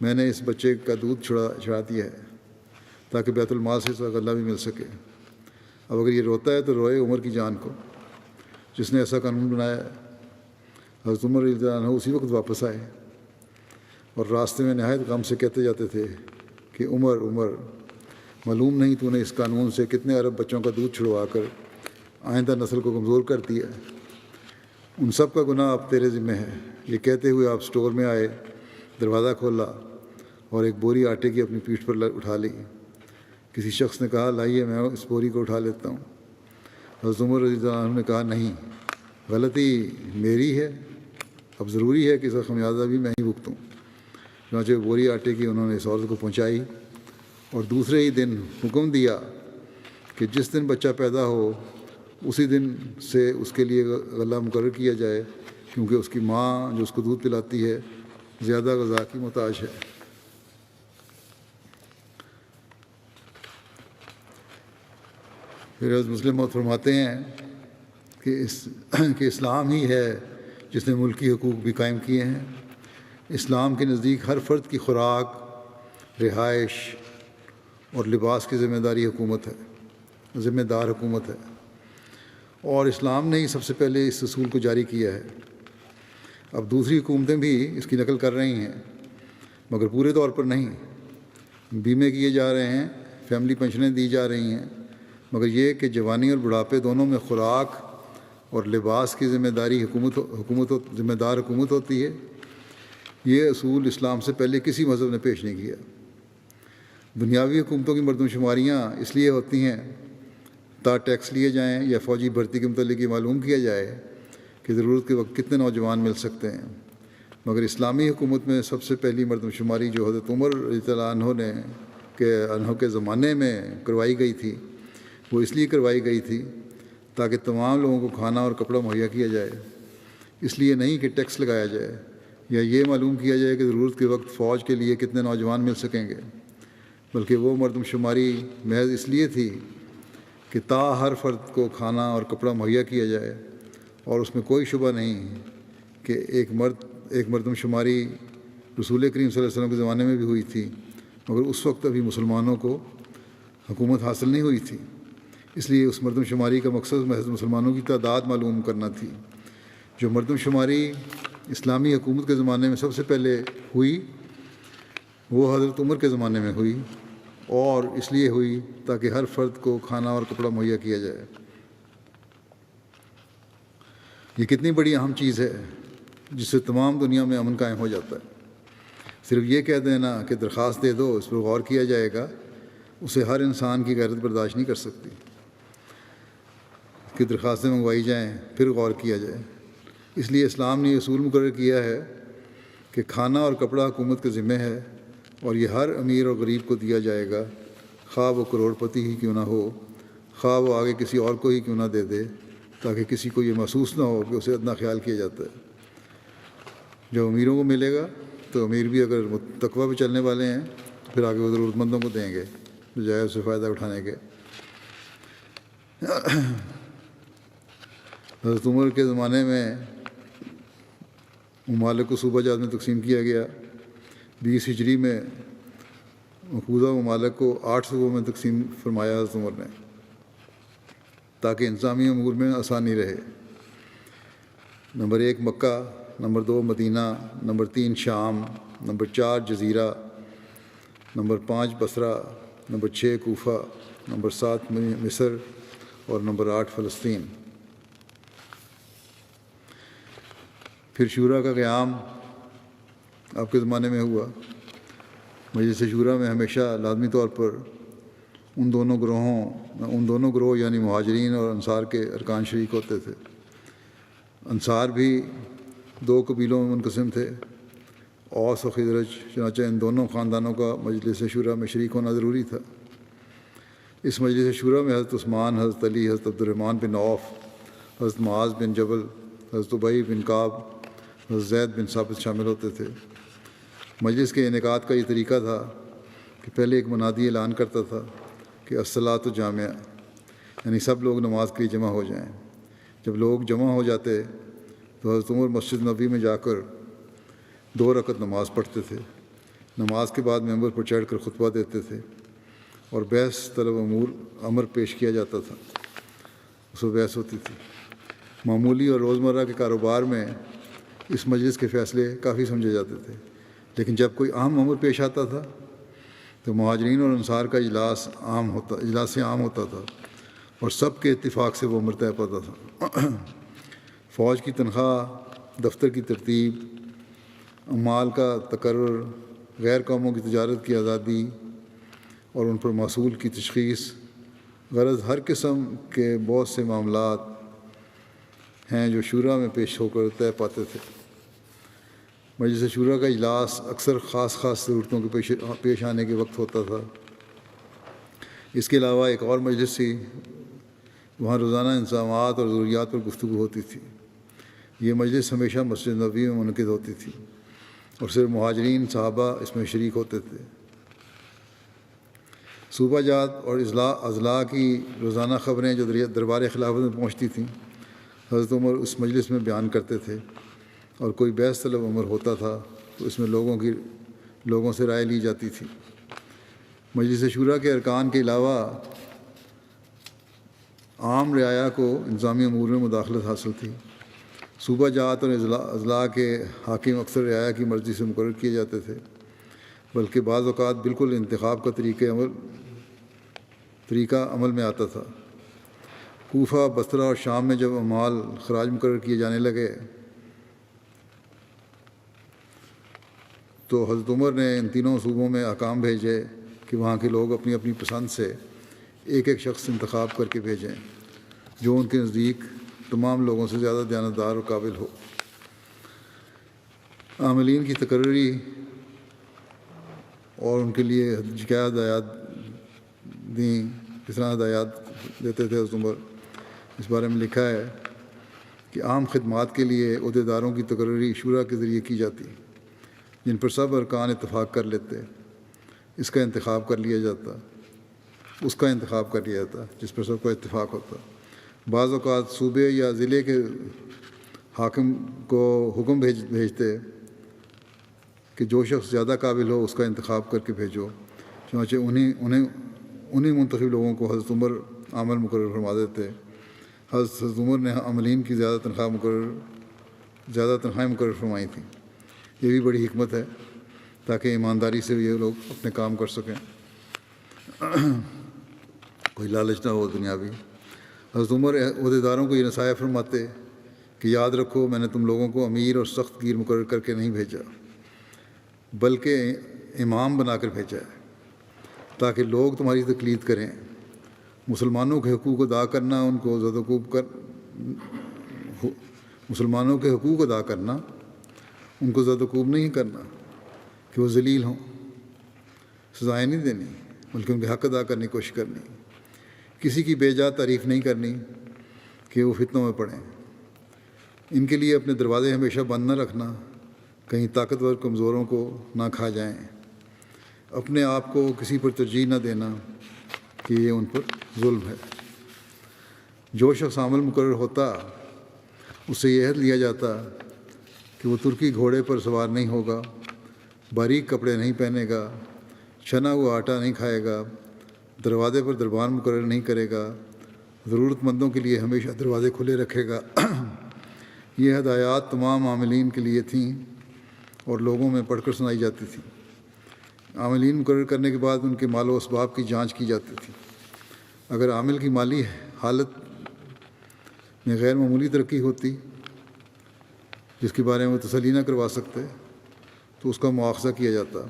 میں نے اس بچے کا دودھ چھڑا دیا ہے تاکہ بیت المال سے اس کا غلہ بھی مل سکے۔ اب اگر یہ روتا ہے تو روئے عمر کی جان کو جس نے ایسا قانون بنایا ہے۔ حضرت عمر رضی اللہ عنہ اسی وقت واپس آئے اور راستے میں نہایت غم سے کہتے جاتے تھے کہ عمر عمر، معلوم نہیں تو نے اس قانون سے کتنے ارب بچوں کا دودھ چھڑوا کر آئندہ نسل کو کمزور کر دیا ہے، ان سب کا گناہ اب تیرے ذمہ ہے۔ یہ کہتے ہوئے آپ سٹور میں آئے، دروازہ کھولا اور ایک بوری آٹے کی اپنی پیٹھ پر اٹھا لی۔ کسی شخص نے کہا لائیے میں اس بوری کو اٹھا لیتا ہوں۔ حضرت عمر رضی اللہ عنہ نے کہا نہیں، غلطی میری ہے، اب ضروری ہے کہ اس کا خمیازہ بھی میں ہی بھگتوں۔ چنانچہ بوری آٹے کی انہوں نے اس عورت کو پہنچائی اور دوسرے ہی دن حکم دیا کہ جس دن بچہ پیدا ہو اسی دن سے اس کے لیے غلہ مقرر کیا جائے، کیونکہ اس کی ماں جو اس کو دودھ پلاتی ہے زیادہ غذا کی محتاج ہے۔ پھر حضرت مسلم موعود فرماتے ہیں کہ اسلام ہی ہے جس نے ملکی حقوق بھی قائم کیے ہیں۔ اسلام کے نزدیک ہر فرد کی خوراک، رہائش اور لباس کی ذمہ دار حکومت ہے، اور اسلام نے ہی سب سے پہلے اس اصول کو جاری کیا ہے۔ اب دوسری حکومتیں بھی اس کی نقل کر رہی ہیں، مگر پورے طور پر نہیں۔ بیمے کیے جا رہے ہیں، فیملی پنشنیں دی جا رہی ہیں، مگر یہ کہ جوانی اور بڑھاپے دونوں میں خوراک اور لباس کی ذمہ دار حکومت ہوتی ہے، یہ اصول اسلام سے پہلے کسی مذہب نے پیش نہیں کیا۔ دنیاوی حکومتوں کی مردم شماریاں اس لیے ہوتی ہیں تا ٹیکس لیے جائیں یا فوجی بھرتی کے متعلق یہ معلوم کیا جائے کہ ضرورت کے وقت کتنے نوجوان مل سکتے ہیں، مگر اسلامی حکومت میں سب سے پہلی مردم شماری جو حضرت عمر رضی اللہ عنہ کے زمانے میں کروائی گئی تھی، وہ اس لیے کروائی گئی تھی تاکہ تمام لوگوں کو کھانا اور کپڑا مہیا کیا جائے، اس لیے نہیں کہ ٹیکس لگایا جائے یا یہ معلوم کیا جائے کہ ضرورت کے وقت فوج کے لیے کتنے نوجوان مل سکیں گے، بلکہ وہ مردم شماری محض اس لیے تھی کہ تا ہر فرد کو کھانا اور کپڑا مہیا کیا جائے، اور اس میں کوئی شبہ نہیں کہ ایک مردم شماری رسول کریم صلی اللہ علیہ وسلم کے زمانے میں بھی ہوئی تھی، مگر اس وقت ابھی مسلمانوں کو حکومت حاصل نہیں ہوئی تھی، اس لیے اس مردم شماری کا مقصد محض مسلمانوں کی تعداد معلوم کرنا تھی۔ جو مردم شماری اسلامی حکومت کے زمانے میں سب سے پہلے ہوئی وہ حضرت عمر کے زمانے میں ہوئی، اور اس لیے ہوئی تاکہ ہر فرد کو کھانا اور کپڑا مہیا کیا جائے۔ یہ کتنی بڑی اہم چیز ہے جس سے تمام دنیا میں امن قائم ہو جاتا ہے۔ صرف یہ کہہ دینا کہ درخواست دے دو، اس پر غور کیا جائے گا، اسے ہر انسان کی غیرت برداشت نہیں کر سکتی کہ درخواستیں منگوائی جائیں پھر غور کیا جائے۔ اس لیے اسلام نے یہ اصول مقرر کیا ہے کہ کھانا اور کپڑا حکومت کے ذمہ ہے، اور یہ ہر امیر اور غریب کو دیا جائے گا، خواہ وہ کروڑ پتی ہی کیوں نہ ہو، خواہ وہ آگے کسی اور کو ہی کیوں نہ دے دے، تاکہ کسی کو یہ محسوس نہ ہو کہ اسے ادنا خیال کیا جاتا ہے۔ جب امیروں کو ملے گا تو امیر بھی اگر تقویٰ پہ چلنے والے ہیں تو پھر آگے وہ ضرورت مندوں کو دیں گے بجائے اس سے فائدہ اٹھانے کے۔ حضرت عمر کے زمانے میں ممالک کو صوبہ جات میں تقسیم کیا گیا۔ 20 ہجری میں مقبوضہ ممالک کو 8 صوبوں میں تقسیم فرمایا حضرت عمر نے، تاکہ انتظامی امور میں آسانی رہے۔ نمبر 1 مکہ، نمبر 2 مدینہ، نمبر 3 شام، نمبر 4 جزیرہ، number 5 Basra, number 6 Kufa, number 7 مصر، اور نمبر 8 فلسطین۔ پھر شورا کا قیام آپ کے زمانے میں ہوا۔ مجلس شورا میں ہمیشہ لازمی طور پر ان دونوں گروہ یعنی مہاجرین اور انصار کے ارکان شریک ہوتے تھے۔ انصار بھی 2 قبیلوں میں منقسم تھے، اوس و خزرج، چنانچہ ان دونوں خاندانوں کا مجلس شورا میں شریک ہونا ضروری تھا۔ اس مجلس شورا میں حضرت عثمان، حضرت علی، حضرت عبد الرحمن بن عوف، حضرت معاذ بن جبل، حضرت ابی بن کعب، حضرت زید بن ثابت شامل ہوتے تھے۔ مجلس کے انعقاد کا یہ طریقہ تھا کہ پہلے ایک منادی اعلان کرتا تھا کہ الصلاۃ جامعہ، یعنی سب لوگ نماز کے لیے جمع ہو جائیں۔ جب لوگ جمع ہو جاتے تو حضرت عمر مسجد نبوی میں جا کر 2 رکعت نماز پڑھتے تھے۔ نماز کے بعد ممبر پر چڑھ کر خطبہ دیتے تھے اور بحث طلب امر پیش کیا جاتا تھا، اس میں بحث ہوتی تھی۔ معمولی اور روزمرہ کے کاروبار میں اس مجلس کے فیصلے کافی سمجھے جاتے تھے، لیکن جب کوئی اہم امر پیش آتا تھا تو مہاجرین اور انصار کا اجلاس سے عام ہوتا تھا، اور سب کے اتفاق سے وہ امر طے پاتا تھا۔ فوج کی تنخواہ، دفتر کی ترتیب، اموال کا تقرر، غیر قوموں کی تجارت کی آزادی اور ان پر محصول کی تشخیص، غرض ہر قسم کے بہت سے معاملات ہیں جو شورا میں پیش ہو کر طے پاتے تھے۔ مجلس شورا کا اجلاس اکثر خاص ضرورتوں کے پیش آنے کے وقت ہوتا تھا۔ اس کے علاوہ ایک اور مجلس تھی، وہاں روزانہ انتظامات اور ضروریات پر گفتگو ہوتی تھی۔ یہ مجلس ہمیشہ مسجد نبوی میں منعقد ہوتی تھی، اور صرف مہاجرین صحابہ اس میں شریک ہوتے تھے۔ صوبہ جات اور اضلاع کی روزانہ خبریں جو دربار خلافت میں پہنچتی تھیں، حضرت عمر اس مجلس میں بیان کرتے تھے، اور کوئی بحث طلب امر ہوتا تھا تو اس میں لوگوں سے رائے لی جاتی تھی۔ مجلس شورا کے ارکان کے علاوہ عام رعایا کو انتظامی امور میں مداخلت حاصل تھی۔ صوبہ جات اور اضلاع کے حاکم اکثر رعایا کی مرضی سے مقرر کیے جاتے تھے، بلکہ بعض اوقات بالکل انتخاب کا طریقہ عمل میں آتا تھا۔ کوفہ، بصرہ اور شام میں جب اموال خراج مقرر کیے جانے لگے تو حضرت عمر نے ان تینوں صوبوں میں احکام بھیجے کہ وہاں کے لوگ اپنی اپنی پسند سے ایک شخص انتخاب کر کے بھیجیں جو ان کے نزدیک تمام لوگوں سے زیادہ دیانتدار اور قابل ہو۔ عاملین کی تقرری اور ان کے لیے کیا ہدایات دیں، کس طرح ہدایات دیتے تھے حضرت عمر، اس بارے میں لکھا ہے کہ عام خدمات کے لیے عہدیداروں کی تقرری شورا کے ذریعے کی جاتی، جن پر سب ارکان اتفاق کر لیتے۔ اس کا انتخاب کر لیا جاتا جس پر سب کا اتفاق ہوتا۔ بعض اوقات صوبے یا ضلع کے حاکم کو حکم بھیجتے کہ جو شخص زیادہ قابل ہو اس کا انتخاب کر کے بھیجو، چنانچہ انہیں منتخب لوگوں کو حضرت عمر عمل مقرر فرما دیتے۔ حضرت عمر نے عاملین کی زیادہ تنخواہیں مقرر فرمائی تھیں۔ یہ بھی بڑی حکمت ہے تاکہ ایمانداری سے یہ لوگ اپنے کام کر سکیں، کوئی لالچ نہ ہو دنیاوی۔ حضرت عمر عہدیداروں کو یہ نصیحت فرماتے کہ یاد رکھو میں نے تم لوگوں کو امیر اور سخت گیر مقرر کر کے نہیں بھیجا، بلکہ امام بنا کر بھیجا ہے تاکہ لوگ تمہاری تقلید کریں۔ مسلمانوں کے حقوق ادا کرنا مسلمانوں کے حقوق ادا کرنا ان کو زد وقوب نہیں کرنا کہ وہ ذلیل ہوں، سزائیں نہیں دینی بلکہ ان کے حق ادا کرنے کی کوشش کرنی، کسی کی بے جا تعریف نہیں کرنی کہ وہ فتنوں میں پڑیں۔ ان کے لیے اپنے دروازے ہمیشہ بند نہ رکھنا، کہیں طاقتور کمزوروں کو نہ کھا جائیں۔ اپنے آپ کو کسی پر ترجیح نہ دینا کہ یہ ان پر ظلم ہے۔ جو شخص عامل مقرر ہوتا اس سے یہ عہد لیا جاتا کہ وہ ترکی گھوڑے پر سوار نہیں ہوگا، باریک کپڑے نہیں پہنے گا، چھنا ہوا آٹا نہیں کھائے گا، دروازے پر دربان مقرر نہیں کرے گا، ضرورت مندوں کے لیے ہمیشہ دروازے کھلے رکھے گا۔ یہ ہدایات تمام عاملین کے لیے تھیں اور لوگوں میں پڑھ کر سنائی جاتی تھیں۔ عاملین مقرر کرنے کے بعد ان کے مال و اسباب کی جانچ کی جاتی تھی۔ اگر عامل کی مالی حالت میں غیر معمولی ترقی ہوتی جس کے بارے میں وہ تسلی نہ کروا سکتے تو اس کا مواخذہ کیا جاتا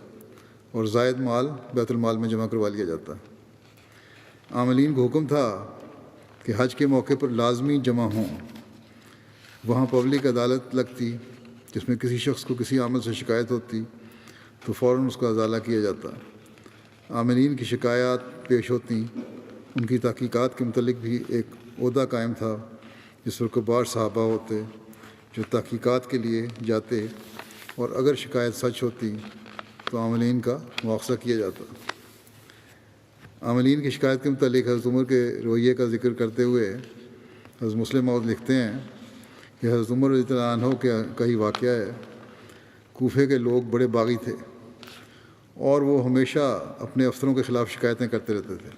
اور زائد مال بیت المال میں جمع کروا لیا جاتا۔ عاملین کو حکم تھا کہ حج کے موقع پر لازمی جمع ہوں۔ وہاں پبلک عدالت لگتی جس میں کسی شخص کو کسی عمل سے شکایت ہوتی تو فوراً اس کا ازالہ کیا جاتا۔ عاملین کی شکایات پیش ہوتیں، ان کی تحقیقات کے متعلق بھی ایک عہدہ قائم تھا جس پر کبار صحابہ ہوتے جو تحقیقات کے لیے جاتے، اور اگر شکایت سچ ہوتی تو عاملین کا مواخذہ کیا جاتا۔ عاملین کی شکایت کے متعلق حضرت عمر کے رویے کا ذکر کرتے ہوئے حضرت مسلم موعود لکھتے ہیں کہ حضرت عمر رضی اللہ عنہ کا ہی واقعہ ہے۔ کوفے کے لوگ بڑے باغی تھے اور وہ ہمیشہ اپنے افسروں کے خلاف شکایتیں کرتے رہتے تھے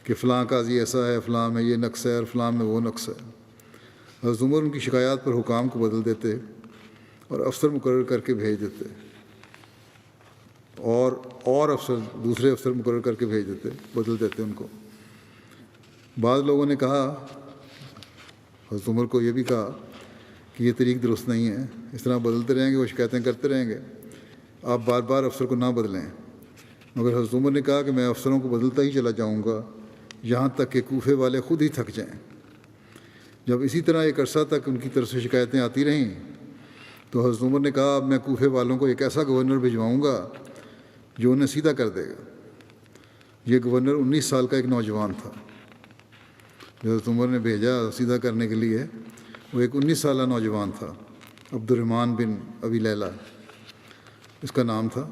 کہ فلاں قاضی ایسا ہے، فلاں میں یہ نقص ہے اور فلاں میں وہ نقص ہے۔ حضرت عمر ان کی شکایات پر حکام کو بدل دیتے اور افسر مقرر کر کے بھیج دیتے، اور دوسرے افسر مقرر کر کے بھیج دیتے، بدل دیتے ان کو۔ بعض لوگوں نے کہا، حضرت عمر کو یہ بھی کہا کہ یہ طریق درست نہیں ہے، اس طرح بدلتے رہیں گے وہ شکایتیں کرتے رہیں گے، آپ بار بار افسر کو نہ بدلیں۔ مگر حضرت عمر نے کہا کہ میں افسروں کو بدلتا ہی چلا جاؤں گا یہاں تک کہ کوفے والے خود ہی تھک جائیں۔ جب اسی طرح ایک عرصہ تک ان کی طرف سے شکایتیں آتی رہیں تو حضرت عمر نے کہا اب میں کوفے والوں کو ایک ایسا گورنر بھجواؤں گا جو انہیں سیدھا کر دے گا۔ یہ گورنر 19 سال کا ایک نوجوان تھا جو حضرت عمر نے بھیجا سیدھا کرنے کے لیے، وہ ایک 19 سالہ نوجوان تھا، عبد الرحمن بن ابی لیلہ اس کا نام تھا۔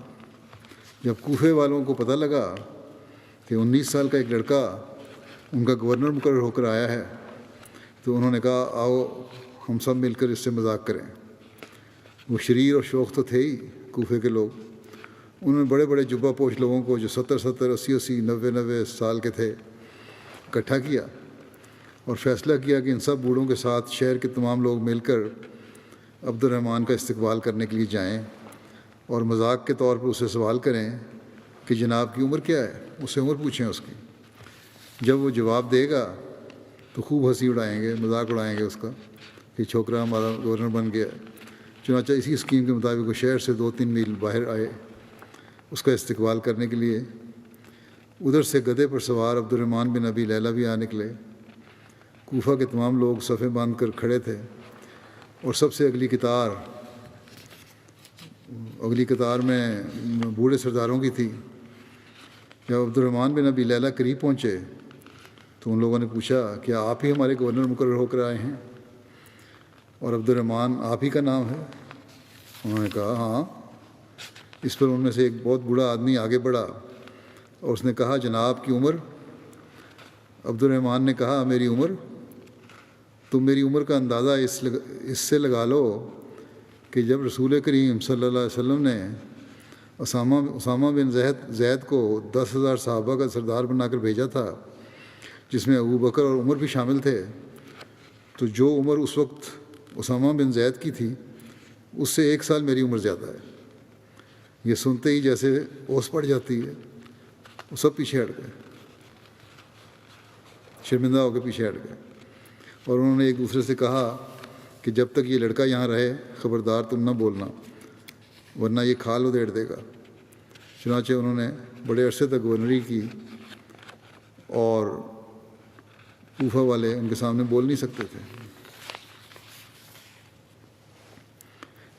جب کوفے والوں کو پتہ لگا کہ 19 سال کا ایک لڑکا ان کا گورنر مقرر ہو کر آیا ہے تو انہوں نے کہا آؤ ہم سب مل کر اس سے مذاق کریں۔ وہ شریر اور شوخ تو تھے ہی کوفے کے لوگ، انہوں نے بڑے بڑے جبہ پوش لوگوں کو جو 70 80 90 سال کے تھے اکٹھا کیا اور فیصلہ کیا کہ ان سب بوڑھوں کے ساتھ شہر کے تمام لوگ مل کر عبد الرحمن کا استقبال کرنے کے لیے جائیں اور مذاق کے طور پر اسے سوال کریں کہ جناب کی عمر کیا ہے، اس سے عمر پوچھیں اس کی۔ جب وہ جواب دے گا تو خوب ہنسی اڑائیں گے، مذاق اڑائیں گے اس کا کہ چھوکرا ہمارا گورنر بن گیا۔ چنانچہ اسی اسکیم کے مطابق وہ شہر سے 2-3 میل باہر آئے اس کا استقبال کرنے کے لیے۔ ادھر سے گدھے پر سوار عبد الرحمن بن ابی لیلہ بھی آ نکلے۔ کوفہ کے تمام لوگ صفیں باندھ کر کھڑے تھے اور سب سے اگلی قطار میں بوڑھے سرداروں کی تھی۔ جب عبد الرحمن بن ابی لیلہ قریب پہنچے تو ان لوگوں نے پوچھا کیا آپ ہی ہمارے گورنر مقرر ہو کر آئے ہیں؟ اور عبد الرحمن آپ ہی کا نام ہے؟ انہوں نے کہا ہاں۔ اس پر ان میں سے ایک بہت بوڑھا آدمی آگے بڑھا اور اس نے کہا جناب کی عمر؟ عبد الرحمن نے کہا میری عمر؟ تم میری عمر کا اندازہ اس سے لگا لو کہ جب رسول کریم صلی اللہ علیہ وسلم نے اسامہ بن زید کو 10,000 صحابہ کا سردار بنا کر بھیجا تھا، جس میں ابو بکر اور عمر بھی شامل تھے، تو جو عمر اس وقت اسامہ بن زید کی تھی اس سے 1 سال میری عمر زیادہ ہے۔ یہ سنتے ہی جیسے اوس پڑ جاتی ہے، وہ سب پیچھے ہٹ گئے، شرمندہ ہو کے پیچھے ہٹ گئے، اور انہوں نے ایک دوسرے سے کہا کہ جب تک یہ لڑکا یہاں رہے خبردار تم نہ بولنا ورنہ یہ کھال ادھیڑ دے گا۔ چنانچہ انہوں نے بڑے عرصے تک گورنری کی، اور کوفہ والے ان کے سامنے بول نہیں سکتے تھے۔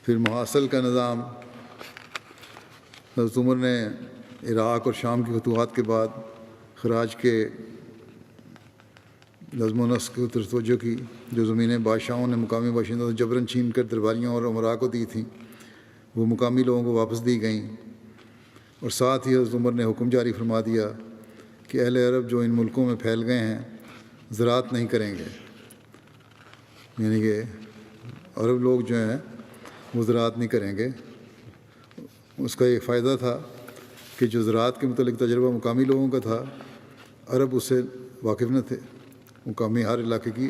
پھر محاصل کا نظام، حضرت عمر نے عراق اور شام کی فتوحات کے بعد خراج کے نظم و نسق کی طرف توجہ کی۔ جو زمینیں بادشاہوں نے مقامی باشندوں سے جبراً چھین کر درباریوں اور امراء کو دی تھیں وہ مقامی لوگوں کو واپس دی گئیں، اور ساتھ ہی حضرت عمر نے حکم جاری فرما دیا کہ اہل عرب جو ان ملکوں میں پھیل گئے ہیں زراعت نہیں کریں گے، یعنی کہ عرب لوگ جو ہیں وہ زراعت نہیں کریں گے۔ اس کا یہ فائدہ تھا کہ جو زراعت کے متعلق تجربہ مقامی لوگوں کا تھا، عرب اس سے واقف نہ تھے۔ مقامی ہر علاقے کی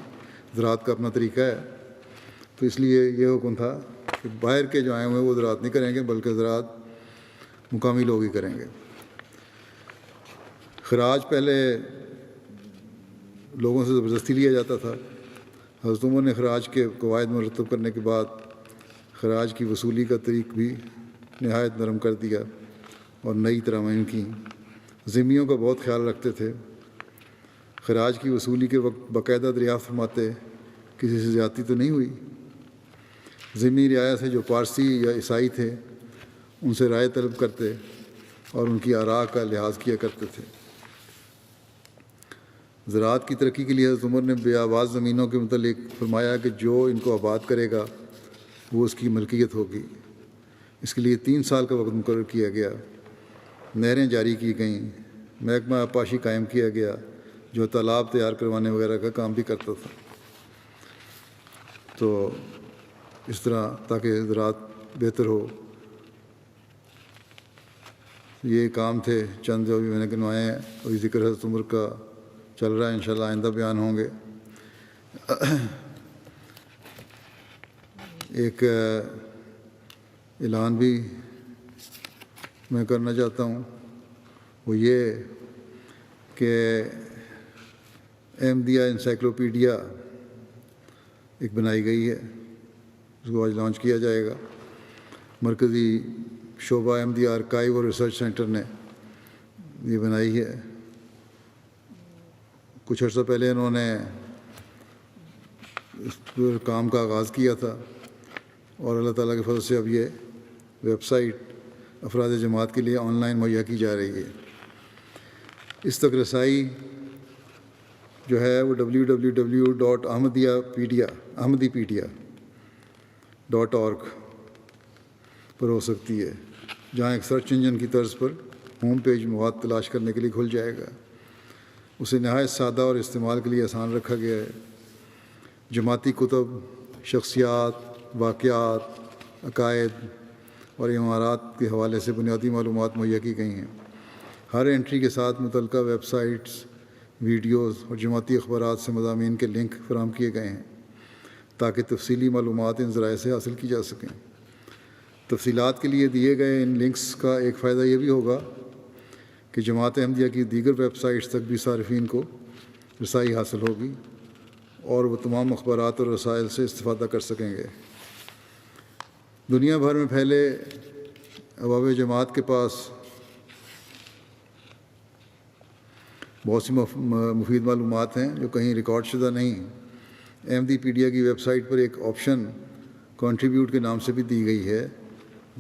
زراعت کا اپنا طریقہ ہے، تو اس لیے یہ حکم تھا کہ باہر کے جو آئے ہوئے وہ زراعت نہیں کریں گے بلکہ زراعت مقامی لوگ ہی کریں گے۔ خراج پہلے لوگوں سے زبردستی لیا جاتا تھا۔ حضرت عمر نے خراج کے قواعد مرتب کرنے کے بعد خراج کی وصولی کا طریق بھی نہایت نرم کر دیا اور نئی ترامیم کی۔ ذمیوں کا بہت خیال رکھتے تھے۔ خراج کی وصولی کے وقت باقاعدہ دریافت فرماتے کسی سے زیادتی تو نہیں ہوئی۔ ذمی رعایا سے جو پارسی یا عیسائی تھے ان سے رائے طلب کرتے اور ان کی آراء کا لحاظ کیا کرتے تھے۔ زراعت کی ترقی کے لیے حضرت عمر نے بے آواز زمینوں کے متعلق فرمایا کہ جو ان کو آباد کرے گا وہ اس کی ملکیت ہوگی۔ اس کے لیے 3 سال کا وقت مقرر کیا گیا۔ نہریں جاری کی گئیں، محکمہ آبپاشی قائم کیا گیا جو تالاب تیار کروانے وغیرہ کا کام بھی کرتا تھا۔ تو اس طرح تاکہ زراعت بہتر ہو، یہ کام تھے چند جو بھی میں نے گنوائے ہیں۔ ابھی ذکر حضرت عمر کا چل رہا ہے، انشاءاللہ آئندہ بیان ہوں گے۔ ایک اعلان بھی میں کرنا چاہتا ہوں، وہ یہ کہ احمدیہ انسائکلوپیڈیا ایک بنائی گئی ہے، اس کو آج لانچ کیا جائے گا۔ مرکزی شعبہ احمدیہ آرکائیو اور ریسرچ سینٹر نے یہ بنائی ہے۔ کچھ عرصہ پہلے انہوں نے اس پر کام کا آغاز کیا تھا، اور اللہ تعالیٰ کے فضل سے اب یہ ویب سائٹ افراد جماعت کے لیے آن لائن مہیا کی جا رہی ہے۔ اس تک رسائی جو ہے وہ www.ahmadipedia.org پر ہو سکتی ہے، جہاں ایک سرچ انجن کی طرز پر ہوم پیج مواد تلاش کرنے کے لیے کھل جائے گا۔ اسے نہایت سادہ اور استعمال کے لیے آسان رکھا گیا ہے۔ جماعتی کتب، شخصیات، واقعات، عقائد اور امارات کے حوالے سے بنیادی معلومات مہیا کی گئی ہیں۔ ہر انٹری کے ساتھ متعلقہ ویب سائٹس، ویڈیوز اور جماعتی اخبارات سے مضامین کے لنک فراہم کیے گئے ہیں تاکہ تفصیلی معلومات ان ذرائع سے حاصل کی جا سکیں۔ تفصیلات کے لیے دیے گئے ان لنکس کا ایک فائدہ یہ بھی ہوگا کہ جماعت احمدیہ کی دیگر ویب سائٹس تک بھی صارفین کو رسائی حاصل ہوگی اور وہ تمام اخبارات اور رسائل سے استفادہ کر سکیں گے۔ دنیا بھر میں پھیلے ابواب جماعت کے پاس بہت سی مفید معلومات ہیں جو کہیں ریکارڈ شدہ نہیں۔ احمدی پیڈیا کی ویب سائٹ پر ایک آپشن کنٹریبیوٹ کے نام سے بھی دی گئی ہے،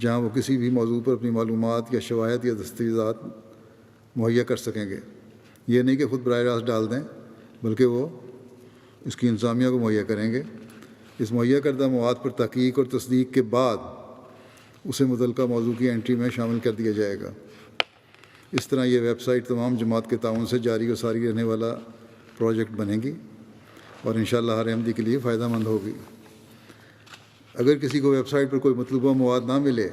جہاں وہ کسی بھی موضوع پر اپنی معلومات یا شواہد یا دستاویزات مہیا کر سکیں گے۔ یہ نہیں کہ خود براہ راست ڈال دیں، بلکہ وہ اس کی انتظامیہ کو مہیا کریں گے۔ اس مہیا کردہ مواد پر تحقیق اور تصدیق کے بعد اسے متعلقہ موضوع کی انٹری میں شامل کر دیا جائے گا۔ اس طرح یہ ویب سائٹ تمام جماعت کے تعاون سے جاری و ساری رہنے والا پروجیکٹ بنے گی اور انشاءاللہ ہر احمدی کے لیے فائدہ مند ہوگی۔ اگر کسی کو ویب سائٹ پر کوئی مطلوبہ مواد نہ ملے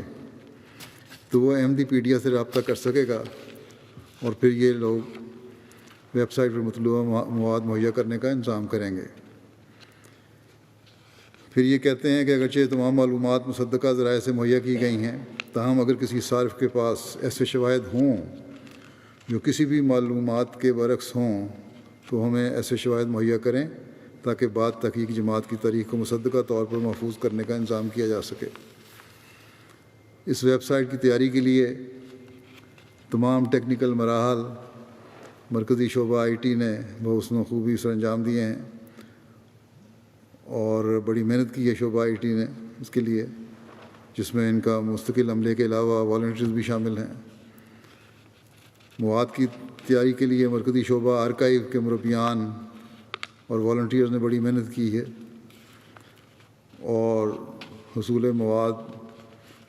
تو وہ احمدی پیڈیا سے رابطہ کر سکے گا، اور پھر یہ لوگ ویب سائٹ پر مطلوبہ مواد مہیا کرنے کا انتظام کریں گے۔ پھر یہ کہتے ہیں کہ اگرچہ تمام معلومات مصدقہ ذرائع سے مہیا کی گئی ہیں، تاہم اگر کسی صارف کے پاس ایسے شواہد ہوں جو کسی بھی معلومات کے برعکس ہوں تو ہمیں ایسے شواہد مہیا کریں تاکہ بعد تحقیق جماعت کی تاریخ کو مصدقہ طور پر محفوظ کرنے کا انتظام کیا جا سکے۔ اس ویب سائٹ کی تیاری کے لیے تمام ٹیکنیکل مراحل مرکزی شعبہ آئی ٹی نے بحسن و خوبی سر انجام دیے ہیں، اور بڑی محنت کی ہے شعبہ آئی ٹی نے اس کے لیے، جس میں ان کا مستقل عملے کے علاوہ والنٹیئرز بھی شامل ہیں۔ مواد کی تیاری کے لیے مرکزی شعبہ آرکائیو کے مربیان اور والنٹیئرز نے بڑی محنت کی ہے، اور حصول مواد،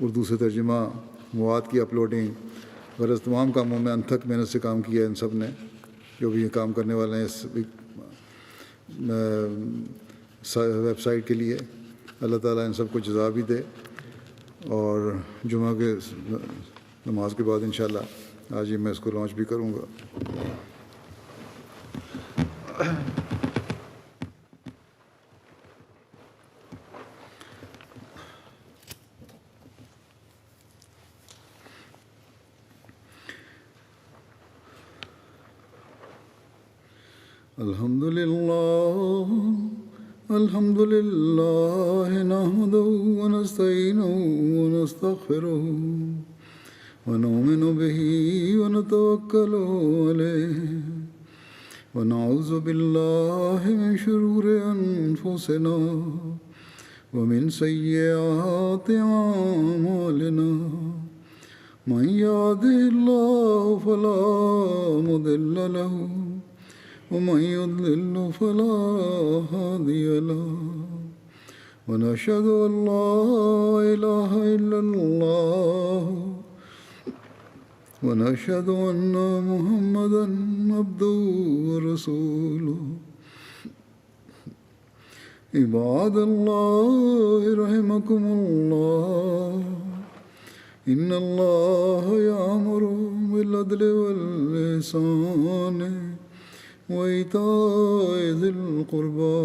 اردو سے ترجمہ، مواد کی اپلوڈنگ، غرض تمام کاموں میں انتھک محنت سے کام کیا ہے ان سب نے، جو بھی یہ کام کرنے والے ہیں اس ویب سائٹ کے لیے۔ اللہ تعالیٰ ان سب کو جزا بھی دے، اور جمعہ کے نماز کے بعد انشاءاللہ آج ہی میں اس کو لانچ بھی کروں گا۔ الحمد للہ نحمدہ ونستعینہ ونستغفرہ ونؤمن بہ ونتوکل علیہ ونعوذ باللہ من شرور انفسنا ومن سیئات اعمالنا من یہدہ اللہ فلا مضل لہ ومن يضلل فلا هادي له ونشهد أن لا إله إلا الله ونشهد أن محمدا عبده ورسوله عباد الله رحمكم الله إن الله يأمر بالعدل والإحسان وإيتاء ذي القربى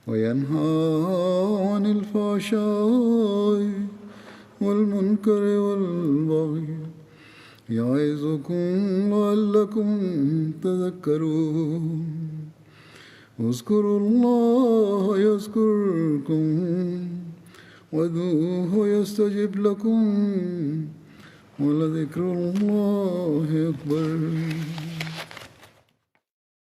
وينهى عن الفحشاء والمنكر والبغي يعظكم لعلكم تذكرون اذكروا الله يذكركم وادعوه يستجب لكم ولذكر الله أكبر۔